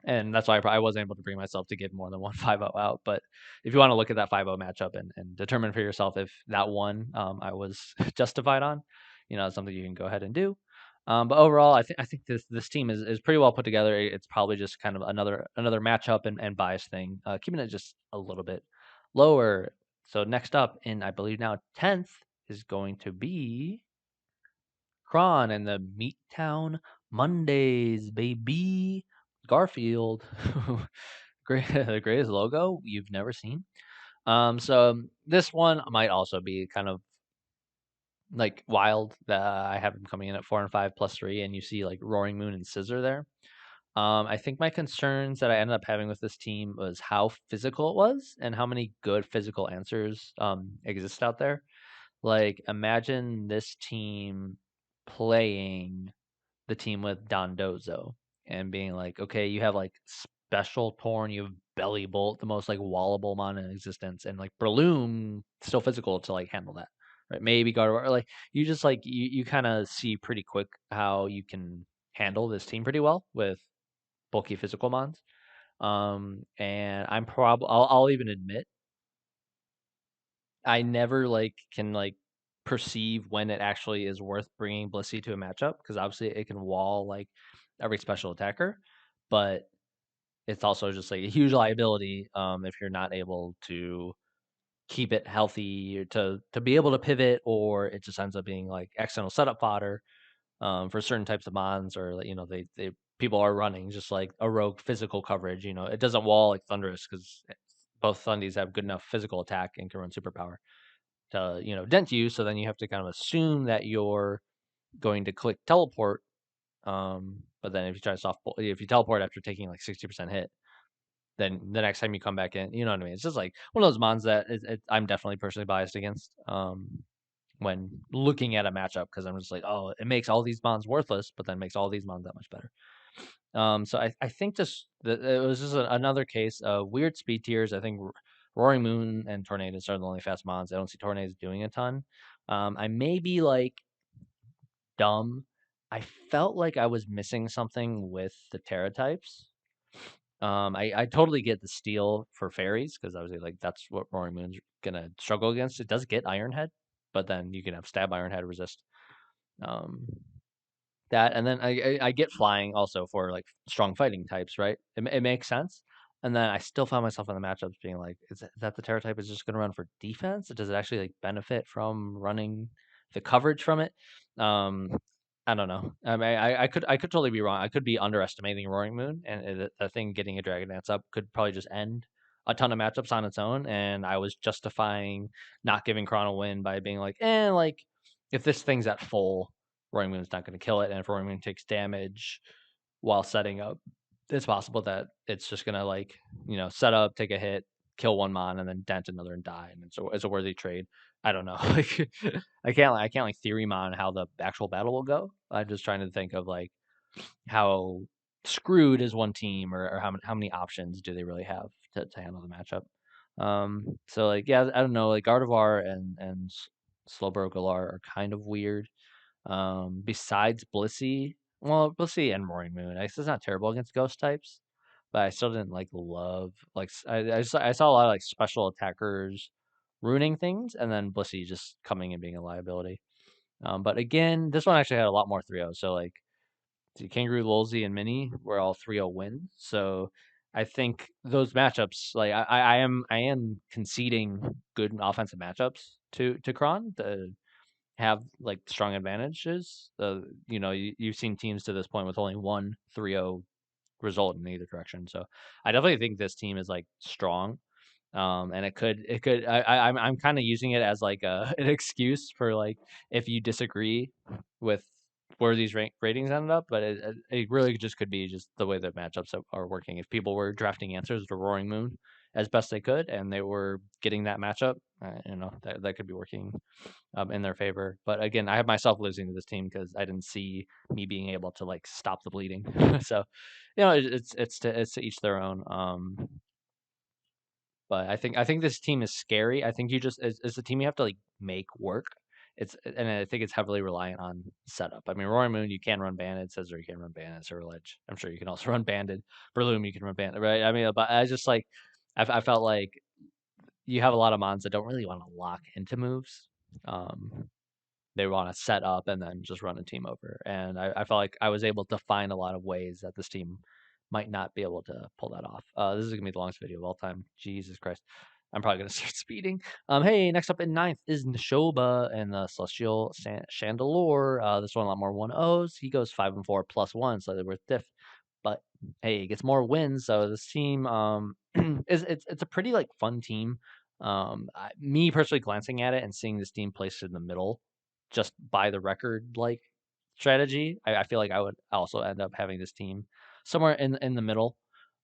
And that's why I wasn't able to bring myself to give more than one 5-0 out. But if you want to look at that 5-0 matchup and determine for yourself if that one I was justified on, it's something you can go ahead and do. But overall, I think this team is pretty well put together. It's probably just kind of another matchup and bias thing, keeping it just a little bit lower. So next up in I believe now 10th is going to be Kron and the Meat Town Mondays, baby. Garfield, the greatest logo you've never seen. So this one might also be kind of like wild that I have him coming in at 4-5 +3, and you see like Roaring Moon and Scissor there. I think my concerns that I ended up having with this team was how physical it was and how many good physical answers exist out there. Like imagine this team playing the team with Dondozo and being like, okay, you have like special torn, you have belly bolt, the most like wallable mon in existence, and like Breloom still physical to like handle that. Right. Maybe Gardevoir, like you just like you kind of see pretty quick how you can handle this team pretty well with bulky physical mons. And I'll even admit I never can perceive when it actually is worth bringing Blissey to a matchup because obviously it can wall like every special attacker, but it's also just like a huge liability if you're not able to keep it healthy to be able to pivot, or it just ends up being like accidental setup fodder for certain types of mons, or they people are running just like a rogue physical coverage. It doesn't wall like Thunderous because both Thundies have good enough physical attack and can run superpower to dent you. So then you have to kind of assume that you're going to click teleport. But then if you try to if you teleport after taking like 60% hit, then the next time you come back in, you know what I mean? It's just like one of those mons that I'm definitely personally biased against when looking at a matchup because I'm just like, oh, it makes all these mons worthless, but then makes all these mons that much better. So I think it was just another case of weird speed tiers. I think Roaring Moon and Tornadoes are the only fast mons. I don't see Tornadoes doing a ton. I may be like dumb. I felt like I was missing something with the Terra types. I totally get the steal for fairies because obviously like that's what Roaring Moon's gonna struggle against. It does get Iron Head, but then you can have stab Iron Head resist. Um, that and then I get flying also for like strong fighting types, right? It makes sense. And then I still found myself in the matchups being like, that the Terra type is just going to run for defense? Does it actually like benefit from running the coverage from it? Um, I don't know. I mean, I could totally be wrong. I could be underestimating Roaring Moon, and the thing getting a Dragon Dance up could probably just end a ton of matchups on its own. And I was justifying not giving Chrono win by being like, like if this thing's at full, Roaring Moon's not going to kill it, and if Roaring Moon takes damage while setting up, it's possible that it's just going to set up, take a hit, kill one mon, and then dent another and die, and it's a worthy trade. I don't know. Like I can't like theory mon how the actual battle will go. I'm just trying to think of like how screwed is one team, or how many options do they really have to handle the matchup. So like yeah, I don't know. Like Gardevoir and Slowbro Galar are kind of weird. Besides Blissey, well, Blissey and Roaring Moon, I guess it's not terrible against ghost types, but I still didn't like love like I saw a lot of like special attackers ruining things, and then Blissey just coming and being a liability. But again, this one actually had a lot more 3-0. So like the Kangaroo, Lolzy, and Mini were all 3-0 wins. So I think those matchups, like I am conceding good offensive matchups to Kron. Have like strong advantages. You've seen teams to this point with only one 3-0 result in either direction. So I definitely think this team is like strong. And it could I'm kind of using it as like an excuse for like if you disagree with where these ratings ended up, but it really just could be just the way the matchups are working. If people were drafting answers to Roaring Moon as best they could, and they were getting that matchup, that could be working in their favor. But again, I have myself losing to this team because I didn't see me being able to like stop the bleeding. So, it's to each their own. But I think this team is scary. I think you just it's a team you have to like make work. And I think it's heavily reliant on setup. I mean, Roaring Moon, you can run Banded, Scissor, you can run Banded, or Ledge. I'm sure you can also run Banded. Breloom, you can run Banded, right? I mean, but I just like I felt like you have a lot of mons that don't really want to lock into moves. Um, they want to set up and then just run a team over. And I felt like I was able to find a lot of ways that this team might not be able to pull that off. This is gonna be the longest video of all time. Jesus Christ. I'm probably gonna start speeding. Hey, next up in ninth is Nishoba and the Celestial Chandelure. This one a lot more 1-0s. He goes 5-4 +1, so they're worth diff. But hey, he gets more wins. So this team it's a pretty like fun team. Me personally glancing at it and seeing this team placed in the middle just by the record like strategy, I feel like I would also end up having this team somewhere in the middle,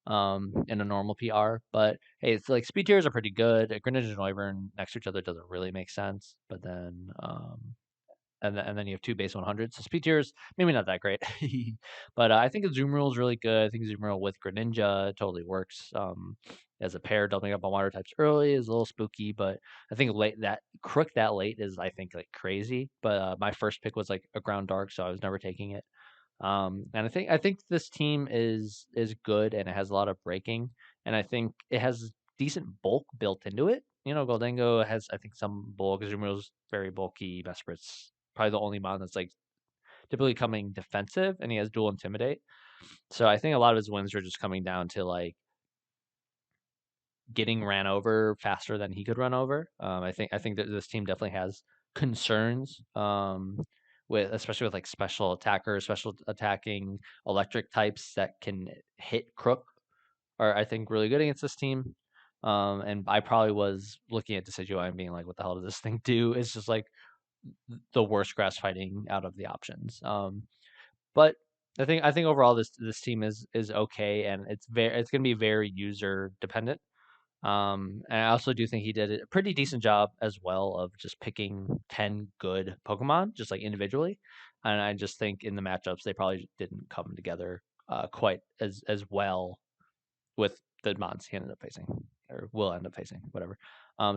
in a normal PR. But hey, it's like speed tiers are pretty good. Greninja and Wyvern next to each other doesn't really make sense. But then and then you have two base 100s. So speed tiers maybe not that great, but I think Azumarill is really good. I think Azumarill with Greninja totally works. As a pair, doubling up on water types early is a little spooky, but I think Crook that late is I think like crazy. But my first pick was like a ground dark, so I was never taking it. And I think this team is good and it has a lot of breaking, and I think it has decent bulk built into it. Goldango has I think some bulk. Azumarilla's very bulky. Vesper's probably the only mon that's like typically coming defensive, and he has dual intimidate. So I think a lot of his wins are just coming down to like getting ran over faster than he could run over. I think that this team definitely has concerns with especially with like special attackers, special attacking electric types that can hit Crook are I think really good against this team. And I probably was looking at Decidueye and being like, what the hell does this thing do? It's just like the worst grass fighting out of the options. But I think overall this team is okay, and it's gonna be very user dependent. And I also do think he did a pretty decent job as well of just picking 10 good Pokemon, just like individually. And I just think in the matchups, they probably didn't come together quite as well with the mons he ended up facing, or will end up facing, whatever.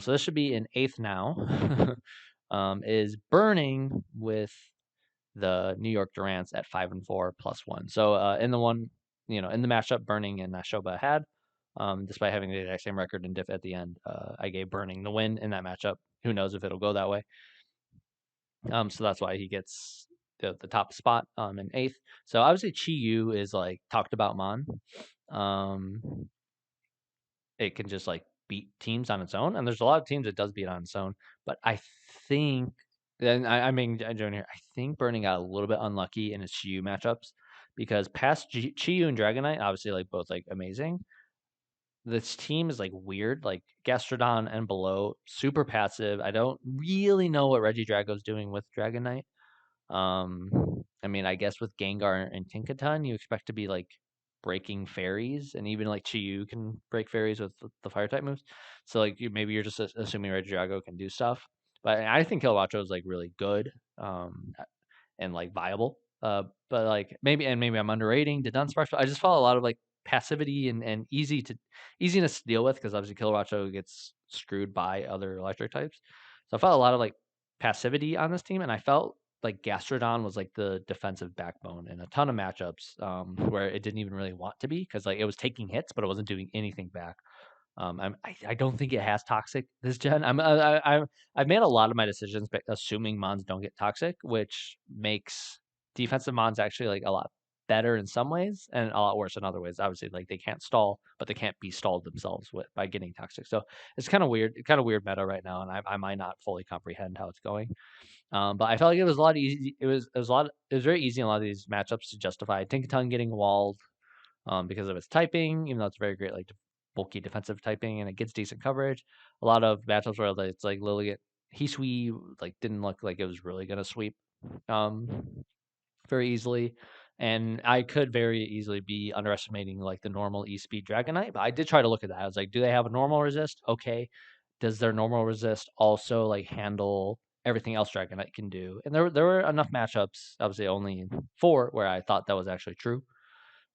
So this should be in eighth now. Is Burning with the New York Durants at 5-4 +1. So in the one, in the matchup, Burning and Nashoba had, despite having the exact same record and diff at the end, I gave Burning the win in that matchup. Who knows if it'll go that way? So that's why he gets the top spot in eighth. So obviously Chi Yu is like talked about Mon. Um, it can just like beat teams on its own, and there's a lot of teams it does beat on its own. But I think then I mean Joan here. I think Burning got a little bit unlucky in his Chiyu matchups because past Chiyu and Dragonite, obviously like both like amazing. This team is like weird, like Gastrodon and below, super passive. I don't really know what Regidrago's doing with Dragonite. Um, I mean, I guess with Gengar and Tinkaton, you expect to be like breaking fairies, and even like Chiyu can break fairies with the fire type moves. So like maybe you're just assuming Regidrago can do stuff, but I think Kilowatcho is like really good, and like viable. But like maybe I'm underrating the Dunsparce. I just follow a lot of like passivity and easiness to deal with because obviously Kilowatcho gets screwed by other electric types. So I felt a lot of like passivity on this team, and I felt like Gastrodon was like the defensive backbone in a ton of matchups where it didn't even really want to be because like it was taking hits, but it wasn't doing anything back. I don't think it has toxic this gen. I've made a lot of my decisions assuming mons don't get toxic, which makes defensive mons actually like a lot better in some ways and a lot worse in other ways. Obviously, like they can't stall, but they can't be stalled themselves by getting toxic. So it's kind of weird meta right now, and I might not fully comprehend how it's going. But I felt like it was a lot easy. It was very easy in a lot of these matchups to justify Tinkaton getting walled because of its typing, even though it's very great, like bulky defensive typing, and it gets decent coverage. A lot of matchups where it's like Lilligant, Hisui like didn't look like it was really gonna sweep um, very easily, and I could very easily be underestimating like the normal E speed Dragonite, but I did try to look at that. I was like, do they have a normal resist? Okay, does their normal resist also like handle everything else Dragonite can do? And there were enough matchups, obviously only 4, where I thought that was actually true.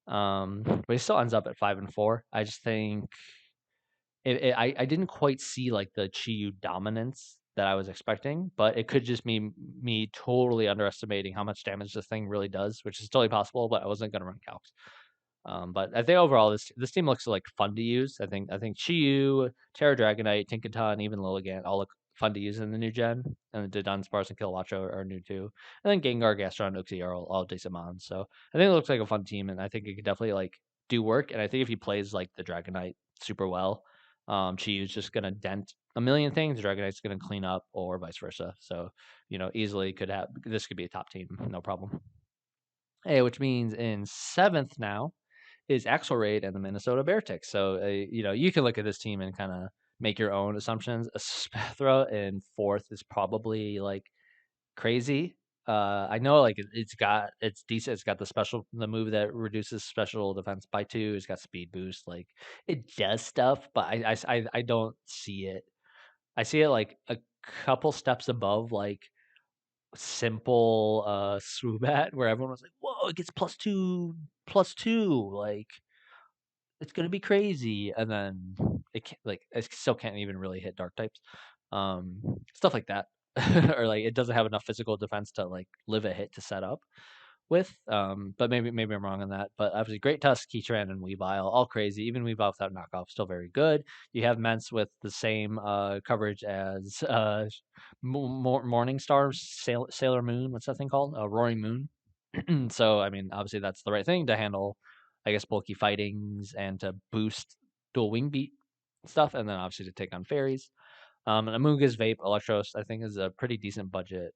But he still ends up at 5-4. I just think I didn't quite see like the Chiyu dominance that I was expecting, but it could just be me totally underestimating how much damage this thing really does, which is totally possible. But I wasn't gonna run calcs. But I think overall this team looks like fun to use. I think Chiyu, Terra Dragonite, Tinkaton, even Lilligant all look fun to use in the new gen. And the Dunsparce and Kilowatcho are new too. And then Gengar, Gastron, Uxie are all decent mons. So I think it looks like a fun team, and I think it could definitely like do work. And I think if he plays like the Dragonite super well, Chiyu's just gonna dent a million things. Dragonite's gonna clean up, or vice versa. So easily could be a top team, no problem. Hey, which means in seventh now is Axelraid and the Minnesota Beartics. So, you can look at this team and kind of make your own assumptions. A Spathra in fourth is probably like crazy. I know like it's decent. It's got the move that reduces special defense by 2. It's got speed boost. Like it does stuff, but I don't see it. I see it like a couple steps above like simple Swoobat where everyone was like, whoa, it gets plus two, like it's gonna be crazy, and then it still can't even really hit dark types, stuff like that, or like it doesn't have enough physical defense to like live a hit to set up. with. But maybe I'm wrong on that. But obviously, Great Tusk, Heatran, and Weavile, all crazy. Even Weavile without knockoff, still very good. You have Ments with the same coverage as Morningstar, Sailor Moon. What's that thing called? Roaring Moon. So I mean, obviously that's the right thing to handle, I guess, bulky fightings and to boost dual wing beat stuff, and then obviously to take on fairies. And Amoonguss Vape Electros, I think, is a pretty decent budget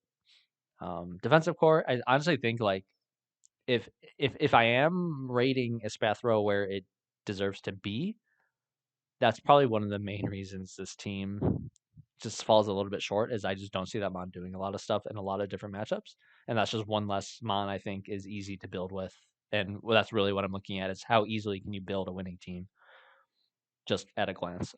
defensive core. I honestly think like if if I am rating Espathro where it deserves to be, that's probably one of the main reasons this team just falls a little bit short. Is I just don't see that Mon doing a lot of stuff in a lot of different matchups, and that's just one less Mon I think is easy to build with. And well, that's really what I'm looking at is how easily can you build a winning team just at a glance.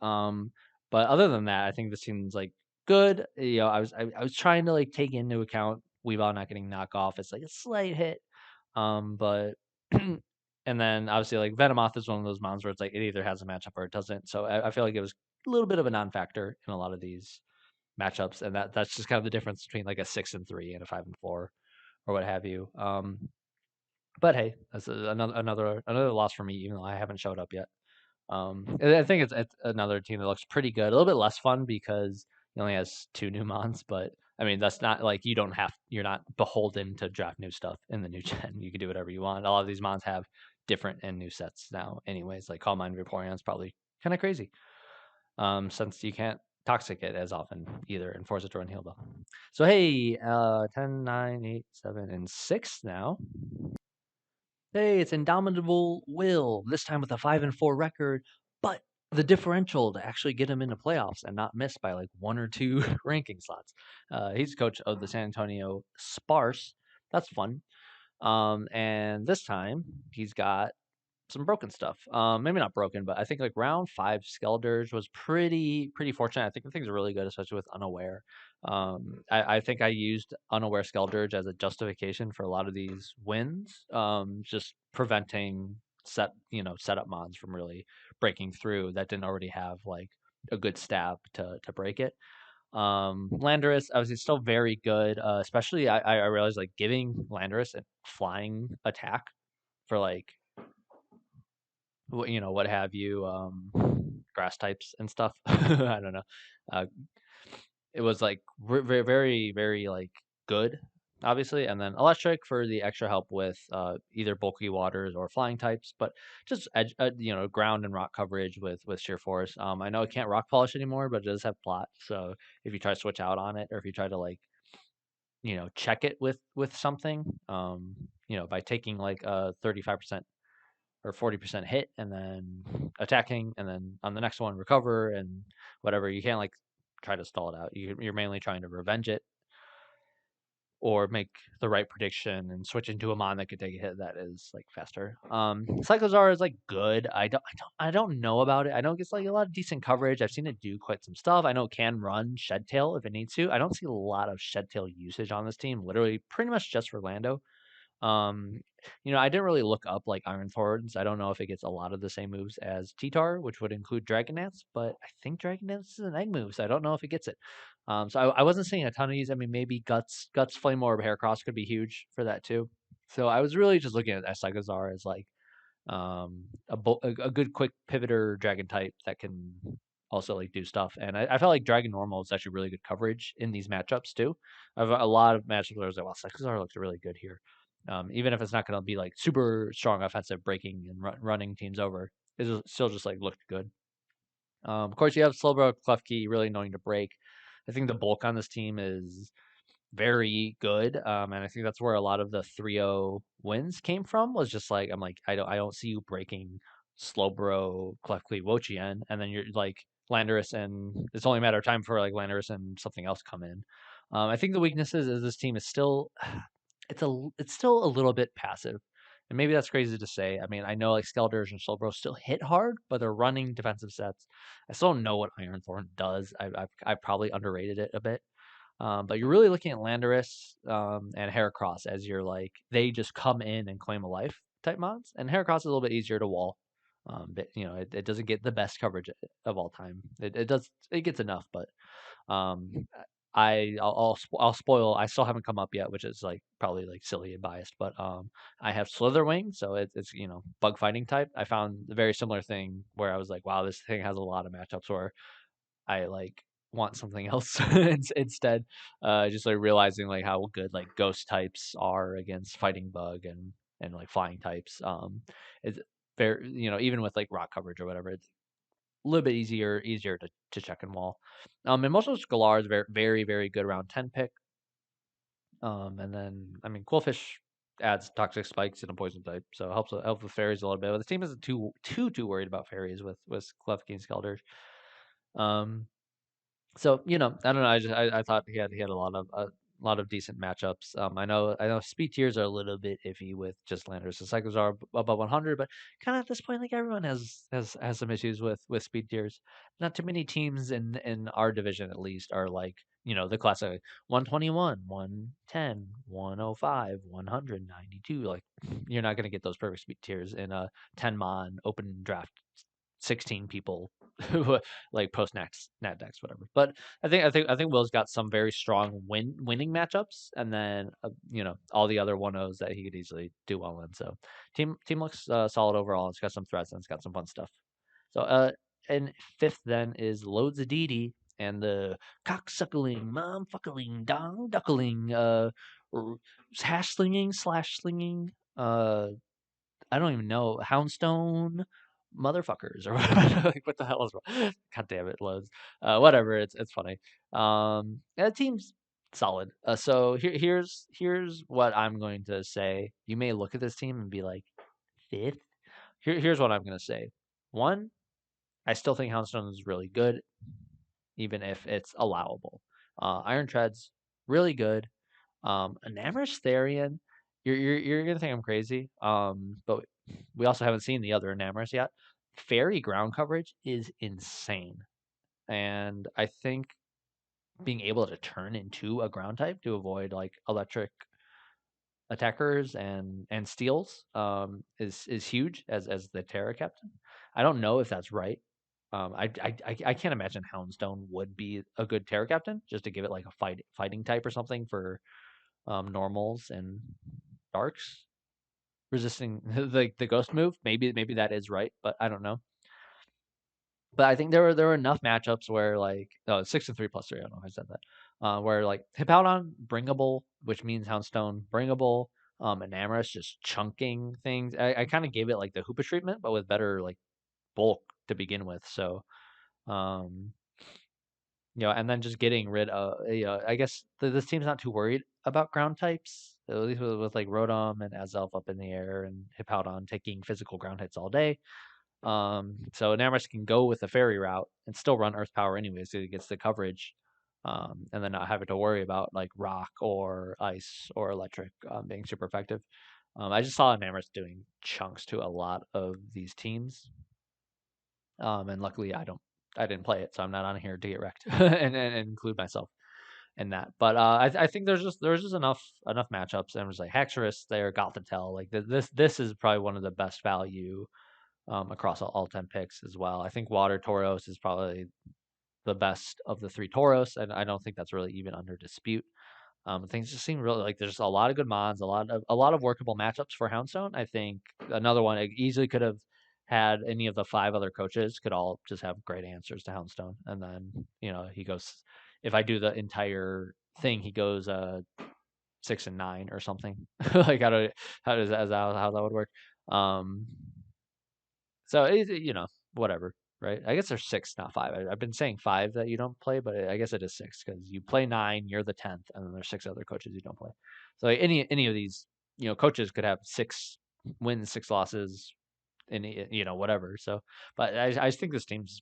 But other than that, I think this seems like good. You know, I was trying to like take into account Weavile not getting knockoff. It's like a slight hit. But and then obviously like Venomoth is one of those mons where it's like it either has a matchup or it doesn't. So I feel like it was a little bit of a non-factor in a lot of these matchups, and that's just kind of the difference between like a 6-3 and a 5-4 or what have you. But hey, that's another loss for me, even though I haven't showed up yet. I think it's another team that looks pretty good. A little bit less fun because he only has 2 new mons, but I mean that's not like you're not beholden to draft new stuff in the new gen. You can do whatever you want. A lot of these mons have different and new sets now, anyways. Like Calm Mind Vaporeon's probably kind of crazy, since you can't toxic it as often either and force it to run heal bell. So hey, 10, 9, 8, 7, and 6 now. Hey, it's Indomitable Will, this time with a 5-4 record, but the differential to actually get him into playoffs and not miss by like 1 or 2 ranking slots. He's coach of the San Antonio Sparse. That's fun. And this time he's got some broken stuff. Maybe not broken, but I think like round 5 Skeldurge was pretty fortunate. I think the things are really good, especially with Unaware. I think I used Unaware Skeldurge as a justification for a lot of these wins. Just preventing setup mods from really breaking through that didn't already have like a good stab to break it. Landorus, obviously still very good. Especially I realized like giving Landorus a flying attack for like what have you, grass types and stuff. I don't know. Uh, it was like very like good, obviously, and then electric for the extra help with either bulky waters or flying types, but just ground and rock coverage with sheer force. I know it can't rock polish anymore, but it does have plot. So if you try to switch out on it, or if you try to like check it with something, by taking like a 35% or 40% hit and then attacking and then on the next one recover and whatever. You can't like try to stall it out. You're mainly trying to revenge it or make the right prediction and switch into a mon that could take a hit that is like faster. Cyclozar is like good. I don't know about it. I know it gets like a lot of decent coverage. I've seen it do quite some stuff. I know it can run Shed Tail if it needs to. I don't see a lot of Shed Tail usage on this team. Literally pretty much just for Lando. Um, I didn't really look up like Iron Thorns. I don't know if it gets a lot of the same moves as T-Tar, which would include Dragon Dance, but I think Dragon Dance is an egg move, so I don't know if it gets it. So I wasn't seeing a ton of these. I mean, maybe Guts, Flame Orb, Heracross could be huge for that too. So I was really just looking at Esagazar as like a good quick pivoter dragon type that can also like do stuff. And I felt like Dragon Normal is actually really good coverage in these matchups too. I've a lot of matchups where I was like, wow, Sekazar looks really good here. Even if it's not going to be like super strong offensive breaking and running teams over, it still just like looked good. Of course, you have Slowbro, Klefki, really annoying to break. I think the bulk on this team is very good. And I think that's where a lot of the 3-0 wins came from. Was just like I'm like I don't see you breaking Slowbro, Klefki, Wochien, and then you're like Landorus, and it's only a matter of time for like Landorus and something else come in. I think the weaknesses is this team is still it's still a little bit passive. And maybe that's crazy to say. I mean, I know like Skeldurge and Slowbro still hit hard, but they're running defensive sets. I still don't know what Iron Thorn does. I've probably underrated it a bit. But you're really looking at Landorus and Heracross as your like they just come in and claim a life type mods, and Heracross is a little bit easier to wall. But it doesn't get the best coverage of all time. It gets enough, but um, I'll spoil. I still haven't come up yet, which is like probably like silly and biased, but I have Slitherwing, so it's bug fighting type. I found a very similar thing where I was like, wow, this thing has a lot of matchups where I like want something else instead. Just like realizing like how good like ghost types are against fighting bug and like flying types. It's very even with like rock coverage or whatever, it's a little bit easier to check and wall. And most of Scalar is very good around 10 pick. And then I mean Quillfish adds toxic spikes and a poison type, so it helps with fairies a little bit. But the team isn't too worried about fairies with Klefki and Skelders. Um, so I don't know. I thought he had a lot of decent matchups. I know speed tiers are a little bit iffy with just Landers and Cycles are above 100, but kind of at this point, like everyone has some issues with speed tiers. Not too many teams in our division at least are like the classic 121, 110, 105, 192. Like you're not gonna get those perfect speed tiers in a 10 mon open draft 16 people like post nat decks whatever. But I think Will's got some very strong winning matchups, and then all the other 1-0s that he could easily do well in. So team looks solid overall. It's got some threats and it's got some fun stuff. So and fifth then is Loads of Didi and the cocksuckling mom fuckling dong duckling hash slinging slash slinging I don't even know, Houndstone motherfuckers or whatever. Like, what the hell is wrong? God damn it, loads. Whatever. It's funny. Yeah, the team's solid. So here's what I'm going to say. You may look at this team and be like, fifth. Here's what I'm gonna say. One, I still think Houndstone is really good, even if it's allowable. Iron Tread's really good. Enamorous Therian, you're gonna think I'm crazy. But we also haven't seen the other Enamorous yet. Fairy ground coverage is insane, and I think being able to turn into a ground type to avoid like electric attackers and steals is huge as the Terra captain. I don't know if that's right. I can't imagine Houndstone would be a good Terra captain just to give it like a fighting type or something for normals and darks resisting the ghost move. Maybe that is right, but I don't know. But I think there were enough matchups where like 6 and 3 plus 3. I don't know if I said that. Where like Hippowdon bringable, which means Houndstone bringable. Enamorous just chunking things. I kind of gave it like the Hoopa treatment, but with better like bulk to begin with. So um, and then just getting rid of, I guess this team's not too worried about ground types, at least with like Rotom and Azelf up in the air and Hippowdon taking physical ground hits all day. So Enamorous can go with the fairy route and still run Earth Power anyways, so he gets the coverage, and then not having to worry about like rock or ice or electric being super effective. I just saw Enamorous doing chunks to a lot of these teams, and luckily I didn't play it, so I'm not on here to get wrecked and include myself in that. But I think there's just enough matchups, and it was like Haxorus there, Gothitelle, like this is probably one of the best value across all 10 picks as well. I think Water Tauros is probably the best of the three Tauros, and I don't think that's really even under dispute. Things just seem really like there's a lot of good mods, a lot of workable matchups for Houndstone. I think another one it easily could have had any of the 5 other coaches could all just have great answers to Houndstone, and then he goes. If I do the entire thing, he goes 6 and 9 or something. Like how that would work. Um, so whatever, right? I guess there's 6, not 5. I've been saying 5 that you don't play, but I guess it is 6 because you play 9, you're the 10th, and then there's 6 other coaches you don't play. So like, any of these, coaches could have 6 wins, 6 losses, any whatever. So, but I just think this team's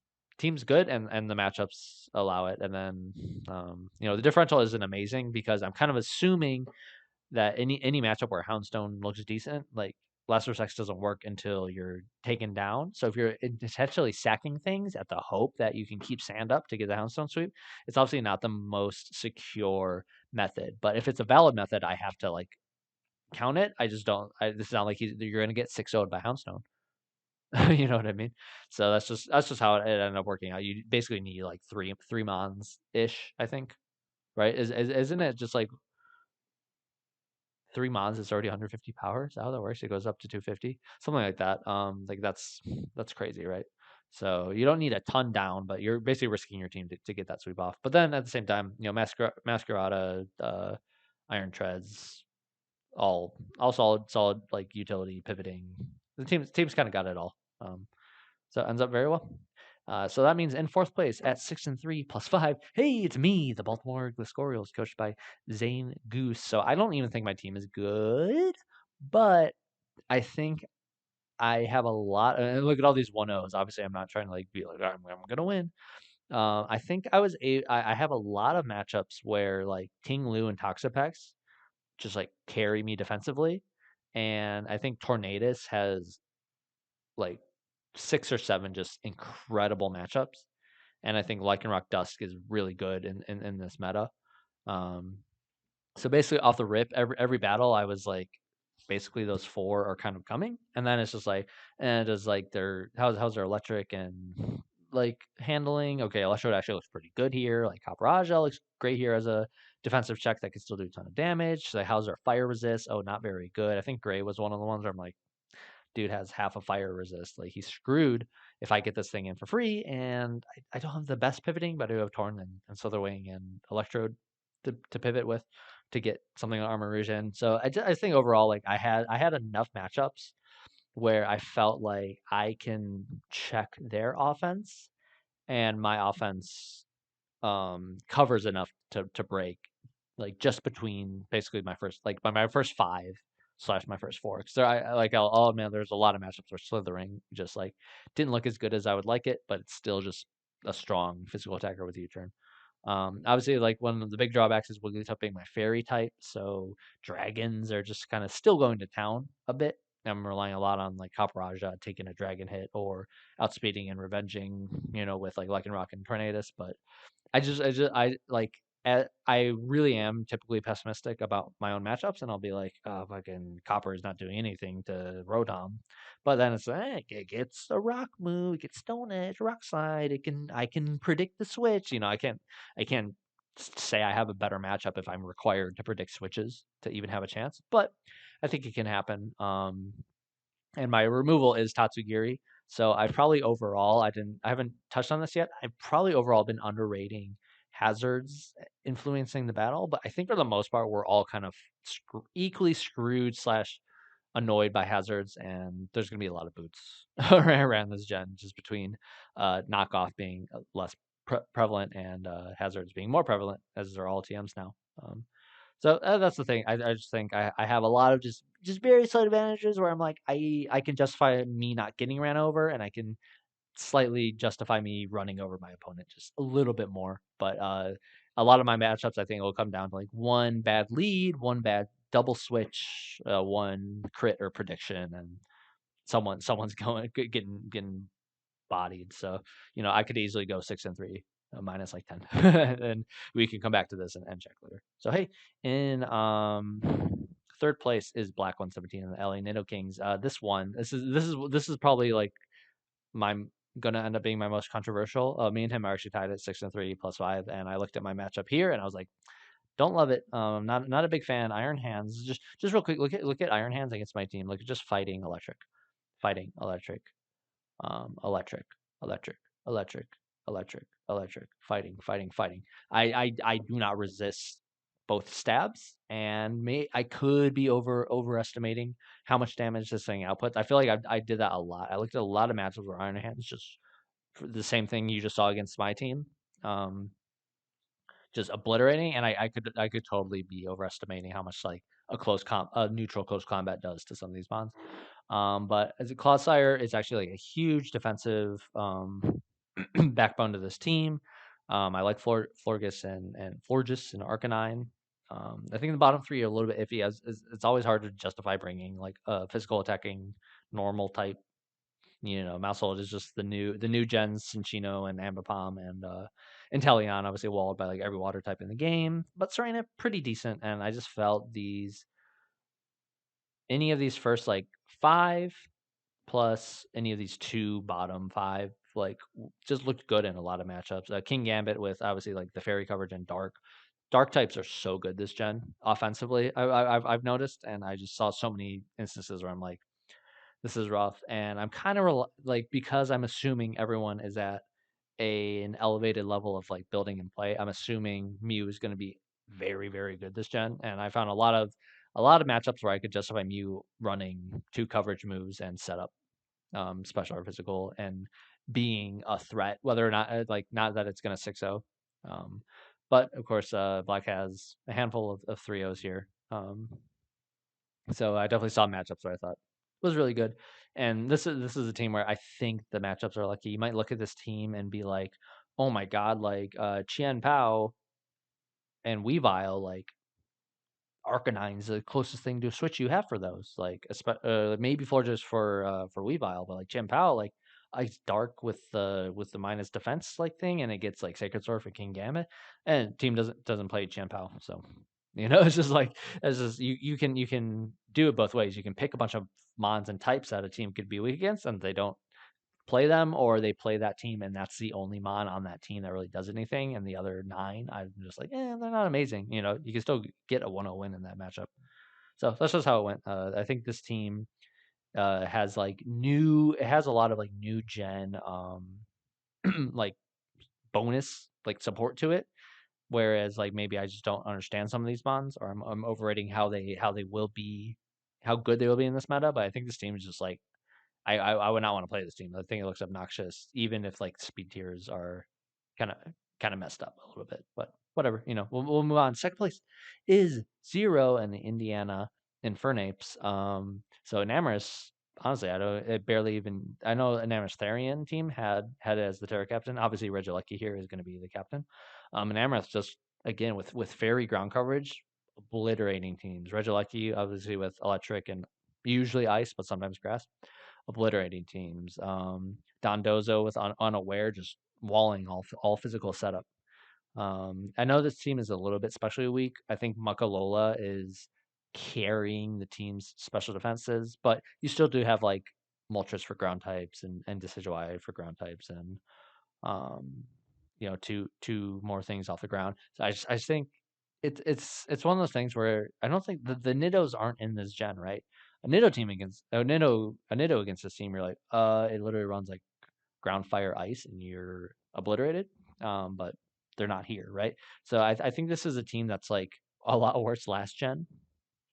good, and the matchups allow it. And then the differential isn't amazing because I'm kind of assuming that any matchup where Houndstone looks decent, like Lesser Sex doesn't work until you're taken down. So if you're intentionally sacking things at the hope that you can keep sand up to get the Houndstone sweep, it's obviously not the most secure method. But if it's a valid method, I have to like count it. I just don't. This is not like you're going to get 6-0'd by Houndstone. You know what I mean? So that's just how it ended up working out. You basically need like three mons ish, I think. right? Isn't it just like 3 mons is already 150 power? Is that how that works? It goes up to 250, something like that. Like that's crazy, right? So you don't need a ton down, but you're basically risking your team to get that sweep off. But then at the same time, Masquerada, Iron Treads, all solid like utility pivoting. The team's kind of got it all. So it ends up very well. So that means in fourth place at 6-3 +5. Hey, it's me, the Baltimore Gliscorials, coached by Zane Goose. So I don't even think my team is good, but I think I have a lot. And look at all these 1-0s. Obviously, I'm not trying to like be like I'm gonna win. I think I have a lot of matchups where like King Lu and Toxapex just like carry me defensively, and I think Tornadus has like 6 or 7 just incredible matchups. And I think Lycanroc Dusk is really good in this meta. Um, so basically, off the rip, every battle, I was like, basically those four are kind of coming, and then it's just like, and does like their how's their electric and like handling? Okay, Electrode actually looks pretty good here. Like Caparajah looks great here as a defensive check that can still do a ton of damage. So how's their fire resist? Oh, not very good. I think Gray was one of the ones where I'm like, dude has half a fire resist. Like he's screwed if I get this thing in for free. And I don't have the best pivoting, but I do have Torn and Slitherwing and Electrode to pivot with to get something on Armor Erosion. So I think overall, like I had enough matchups where I felt like I can check their offense and my offense covers enough to break like just between basically my first like my first five slash my first four. Because I'll admit there's a lot of matchups where Slithering just like didn't look as good as I would like it, but it's still just a strong physical attacker with U-turn. Obviously, like one of the big drawbacks is Wigglytuff being my fairy type, so dragons are just kind of still going to town a bit. I'm relying a lot on like Caparajah taking a dragon hit or outspeeding and revenging, with like Lycanroc and Tornadus. But I like I really am typically pessimistic about my own matchups, and I'll be like, oh, fucking Copper is not doing anything to Rotom. But then it's like it gets a rock move, it gets Stone Edge, Rock Slide. I can predict the switch. I can't say I have a better matchup if I'm required to predict switches to even have a chance. But I think it can happen. And my removal is Tatsugiri. So I probably overall I haven't touched on this yet. I've probably overall been underrating hazards influencing the battle, but I think for the most part we're all kind of equally screwed slash annoyed by hazards, and there's going to be a lot of boots around this gen, just between knockoff being less prevalent and hazards being more prevalent, as they're all TMs now. So that's the thing. I just think I have a lot of just very slight advantages where I'm like I can justify me not getting ran over, and I can slightly justify me running over my opponent just a little bit more. But a lot of my matchups I think will come down to like one bad lead, one bad double switch, one crit or prediction, and someone's going getting bodied. So, I could easily go 6-3, minus like 10, and we can come back to this and check later. So, hey, in third place is Black 117 and the LA Nido Kings. This is probably like my gonna end up being my most controversial. Me and him are actually tied at 6-3 +5, and I looked at my matchup here and I was like, don't love it. Not a big fan. Iron Hands. Just real quick, look at Iron Hands against my team. Look at just fighting electric, electric, electric, electric, electric, fighting. I do not resist both stabs, and I could be overestimating how much damage this thing outputs. I feel like I did that a lot. I looked at a lot of matches where Iron Hands just for the same thing you just saw against my team. Just obliterating, and I could totally be overestimating how much like a neutral close combat does to some of these bonds. But as a Clodsire, it's actually like a huge defensive backbone to this team. I like Florgus and Florges and Arcanine. I think the bottom three are a little bit iffy, as it's always hard to justify bringing like a physical attacking normal type. Maushold is just the new gens, Cinccino and Ambipom and Inteleon, obviously walled by like every water type in the game, but Serena pretty decent, and I just felt any of these first like five plus any of these two bottom five like just looked good in a lot of matchups. King Gambit with obviously like the fairy coverage and dark Dark types are so good this gen offensively. I've noticed, and I just saw so many instances where I'm like, this is rough, and I'm kind of like because I'm assuming everyone is at an elevated level of like building and play. I'm assuming Mew is going to be very very good this gen, and I found a lot of matchups where I could justify Mew running two coverage moves and setup special or physical and being a threat, whether or not like not that it's going to 6-0. Um, but of course, Black has a handful of 3-0s here. So I definitely saw matchups where I thought was really good. And this is a team where I think the matchups are lucky. You might look at this team and be like, oh my god, like Qian Pao and Weavile, like Arcanine's the closest thing to a switch you have for those. Like, maybe for just for Weavile, but like Chien-Pao, like Ice Dark with the minus defense like thing, and it gets like Sacred Sword for King Gambit, and team doesn't play Chien-Pao, so it's just like it's just you can do it both ways. You can pick a bunch of mons and types that a team could be weak against, and they don't play them, or they play that team and that's the only mon on that team that really does anything, and the other nine I'm just like, they're not amazing. You can still get a 1-0 win in that matchup. So that's just how it went. I think this team has it has a lot of like new gen like bonus like support to it, whereas like maybe I just don't understand some of these mons, or I'm overrating how they will be, how good they will be in this meta. But I think this team is just like I would not want to play this team. I think it looks obnoxious, even if like speed tiers are kind of kind of messed up a little bit. But whatever, we'll move on. Second place is Zero and the Indiana Infernapes. So Enamorous, honestly, I don't. It barely even. I know Enamorous Therian team had it as the Terra captain. Obviously, Regieleki here is going to be the captain. Enamorous just again with fairy ground coverage, obliterating teams. Regieleki obviously with electric and usually ice, but sometimes grass, obliterating teams. Dondozo with unaware, just walling all physical setup. I know this team is a little bit specially weak. I think Makalola is carrying the team's special defenses, but you still do have like Moltres for ground types and Decidueye for ground types, and um, two more things off the ground. So I just think it's one of those things where I don't think the Nidos aren't in this gen, right? A Nido team against a Nido against this team, you're like, it literally runs like ground, fire, ice, and you're obliterated. But they're not here, right? So I think this is a team that's like a lot worse last gen.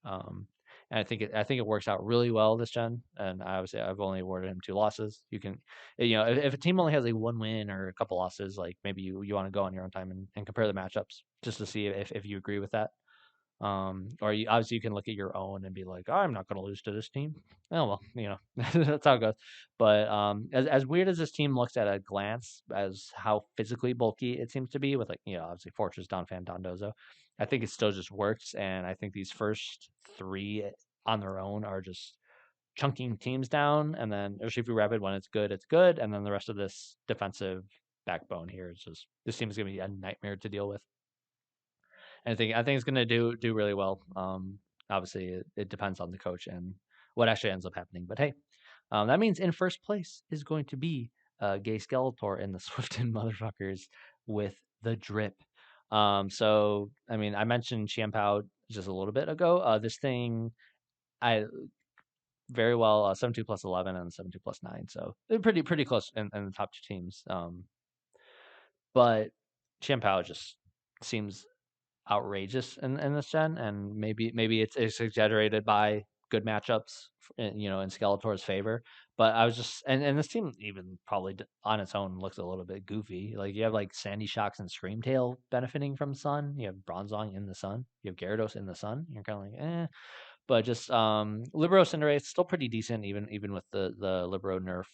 Um, and I think it works out really well this gen. And obviously, I've only awarded him 2 losses. You can, if a team only has like one win or a couple losses, like maybe you want to go on your own time and compare the matchups just to see if you agree with that. Or obviously you can look at your own and be like, oh, I'm not going to lose to this team. Oh well, that's how it goes. But as weird as this team looks at a glance, as how physically bulky it seems to be, with like obviously Fortress, Donphan, Dondozo, I think it still just works. And I think these first three on their own are just chunking teams down, and then Urshifu Rapid, when it's good, and then the rest of this defensive backbone here is just, this team is going to be a nightmare to deal with. I think it's gonna do really well. Obviously, it depends on the coach and what actually ends up happening. But hey, that means in first place is going to be Gay Skeletor and the Swifton motherfuckers with the drip. So I mean, I mentioned Chiampao just a little bit ago. This thing, I very well 7-2 plus 11 and 7-2 plus 9. So they're pretty close in the top two teams. But Chiampao just seems outrageous in this gen, and maybe it's exaggerated by good matchups, in Skeletor's favor. But I was just, and this team even probably on its own looks a little bit goofy. Like you have like Sandy Shocks and Screamtail benefiting from sun. You have Bronzong in the sun. You have Gyarados in the sun. You're kind of like, but just Libero Cinderace still pretty decent, even with the Libero nerf.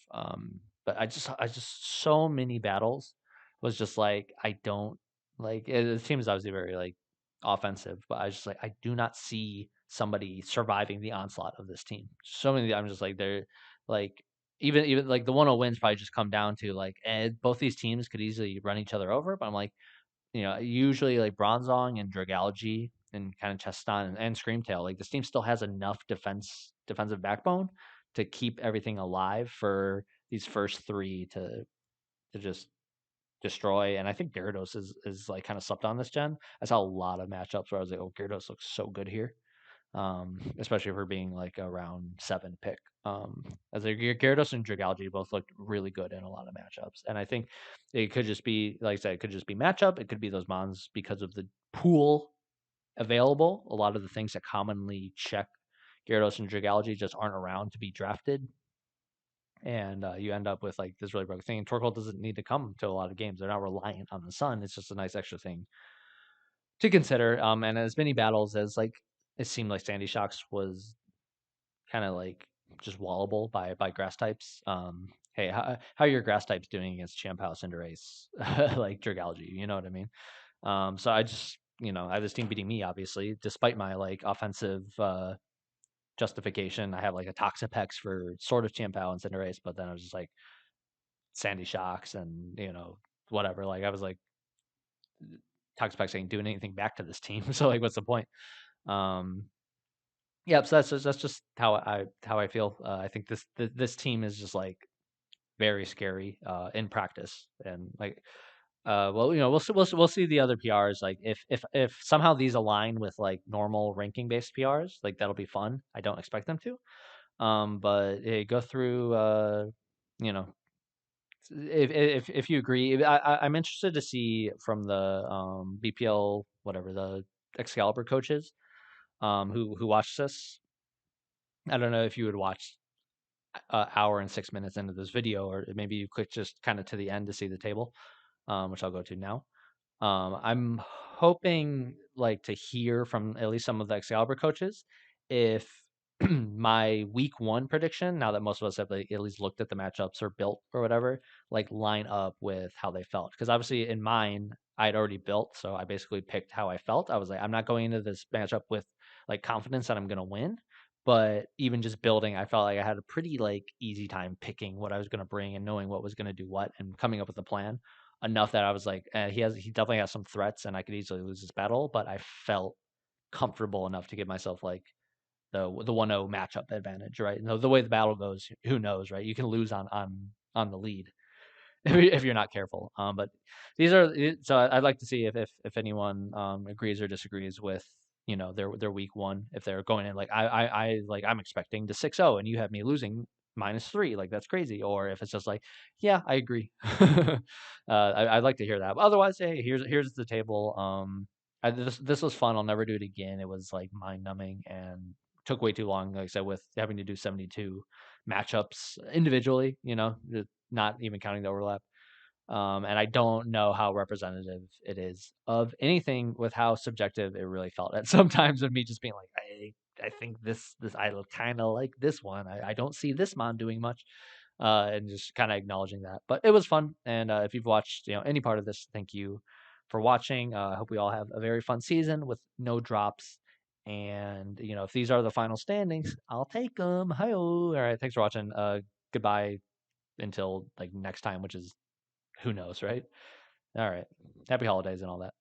But I just so many battles was just like, I don't like it. The team is obviously very like offensive, but I just like, I do not see somebody surviving the onslaught of this team. So many, I'm just like, they're like, even like the 1-0 wins probably just come down to like, both these teams could easily run each other over. But I'm like, usually like Bronzong and Dragalge and kind of Cheston and Screamtail, like this team still has enough defensive backbone to keep everything alive for these first three to just destroy. And I think Gyarados is like kind of slept on this gen. I saw a lot of matchups where I was like, oh, Gyarados looks so good here. Especially for being like a round 7 pick. As a Gyarados and Dragalge both looked really good in a lot of matchups, and I think it could just be like I said, it could just be matchup. It could be those mons because of the pool available. A lot of the things that commonly check Gyarados and Dragalge just aren't around to be drafted, and you end up with like this really broken thing. And Torkoal doesn't need to come to a lot of games; they're not reliant on the sun. It's just a nice extra thing to consider. And as many battles as like it seemed like Sandy Shocks was kind of like just wallable by grass types. Hey, how are your grass types doing against Champ House, Cinderace, like Dragalge? You know what I mean? So I just I have this team beating me, obviously, despite my like offensive justification. I have like a Toxapex for sort of Champow and Cinderace, but then I was just like Sandy Shocks and whatever. Like I was like Toxapex ain't doing anything back to this team, so like what's the point? Um, yeah, so that's just how I feel. I think this team is just like very scary in practice, and like well, we'll see the other PRs. Like if somehow these align with like normal ranking based PRs, like that'll be fun. I don't expect them to. But go through you know if you agree, I'm interested to see from the BPL whatever the Excalibur coaches who watched this. I don't know if you would watch an hour and 6 minutes into this video, or maybe you click just kind of to the end to see the table, which I'll go to now. I'm hoping like to hear from at least some of the Excalibur coaches if my week 1 prediction, now that most of us have like, at least looked at the matchups or built or whatever, like line up with how they felt. Because obviously in mine, I'd already built, so I basically picked how I felt. I was like, I'm not going into this matchup with like confidence that I'm gonna win. But even just building, I felt like I had a pretty like easy time picking what I was gonna bring and knowing what was gonna do what and coming up with a plan enough that I was like, he definitely has some threats and I could easily lose this battle, but I felt comfortable enough to give myself like the 1-0 matchup advantage, right? The way the battle goes, who knows, right? You can lose on the lead if you're not careful. But these are so I'd like to see if anyone agrees or disagrees with their week 1 if they're going in like I like I'm expecting to 6-0 and you have me losing -3 like that's crazy, or if it's just like yeah I agree. I'd like to hear that. But otherwise, hey, here's the table. This was fun. I'll never do it again. It was like mind numbing and took way too long. Like I said, with having to do 72 matchups individually, not even counting the overlap. And I don't know how representative it is of anything with how subjective it really felt at sometimes of me just being like, I think this I kind of like this one. I don't see this mon doing much, and just kind of acknowledging that. But it was fun, and if you've watched any part of this, thank you for watching. I hope we all have a very fun season with no drops. And if these are the final standings, I'll take them. Hi, all right. Thanks for watching. Goodbye until like next time, which is who knows, right? All right. Happy holidays and all that.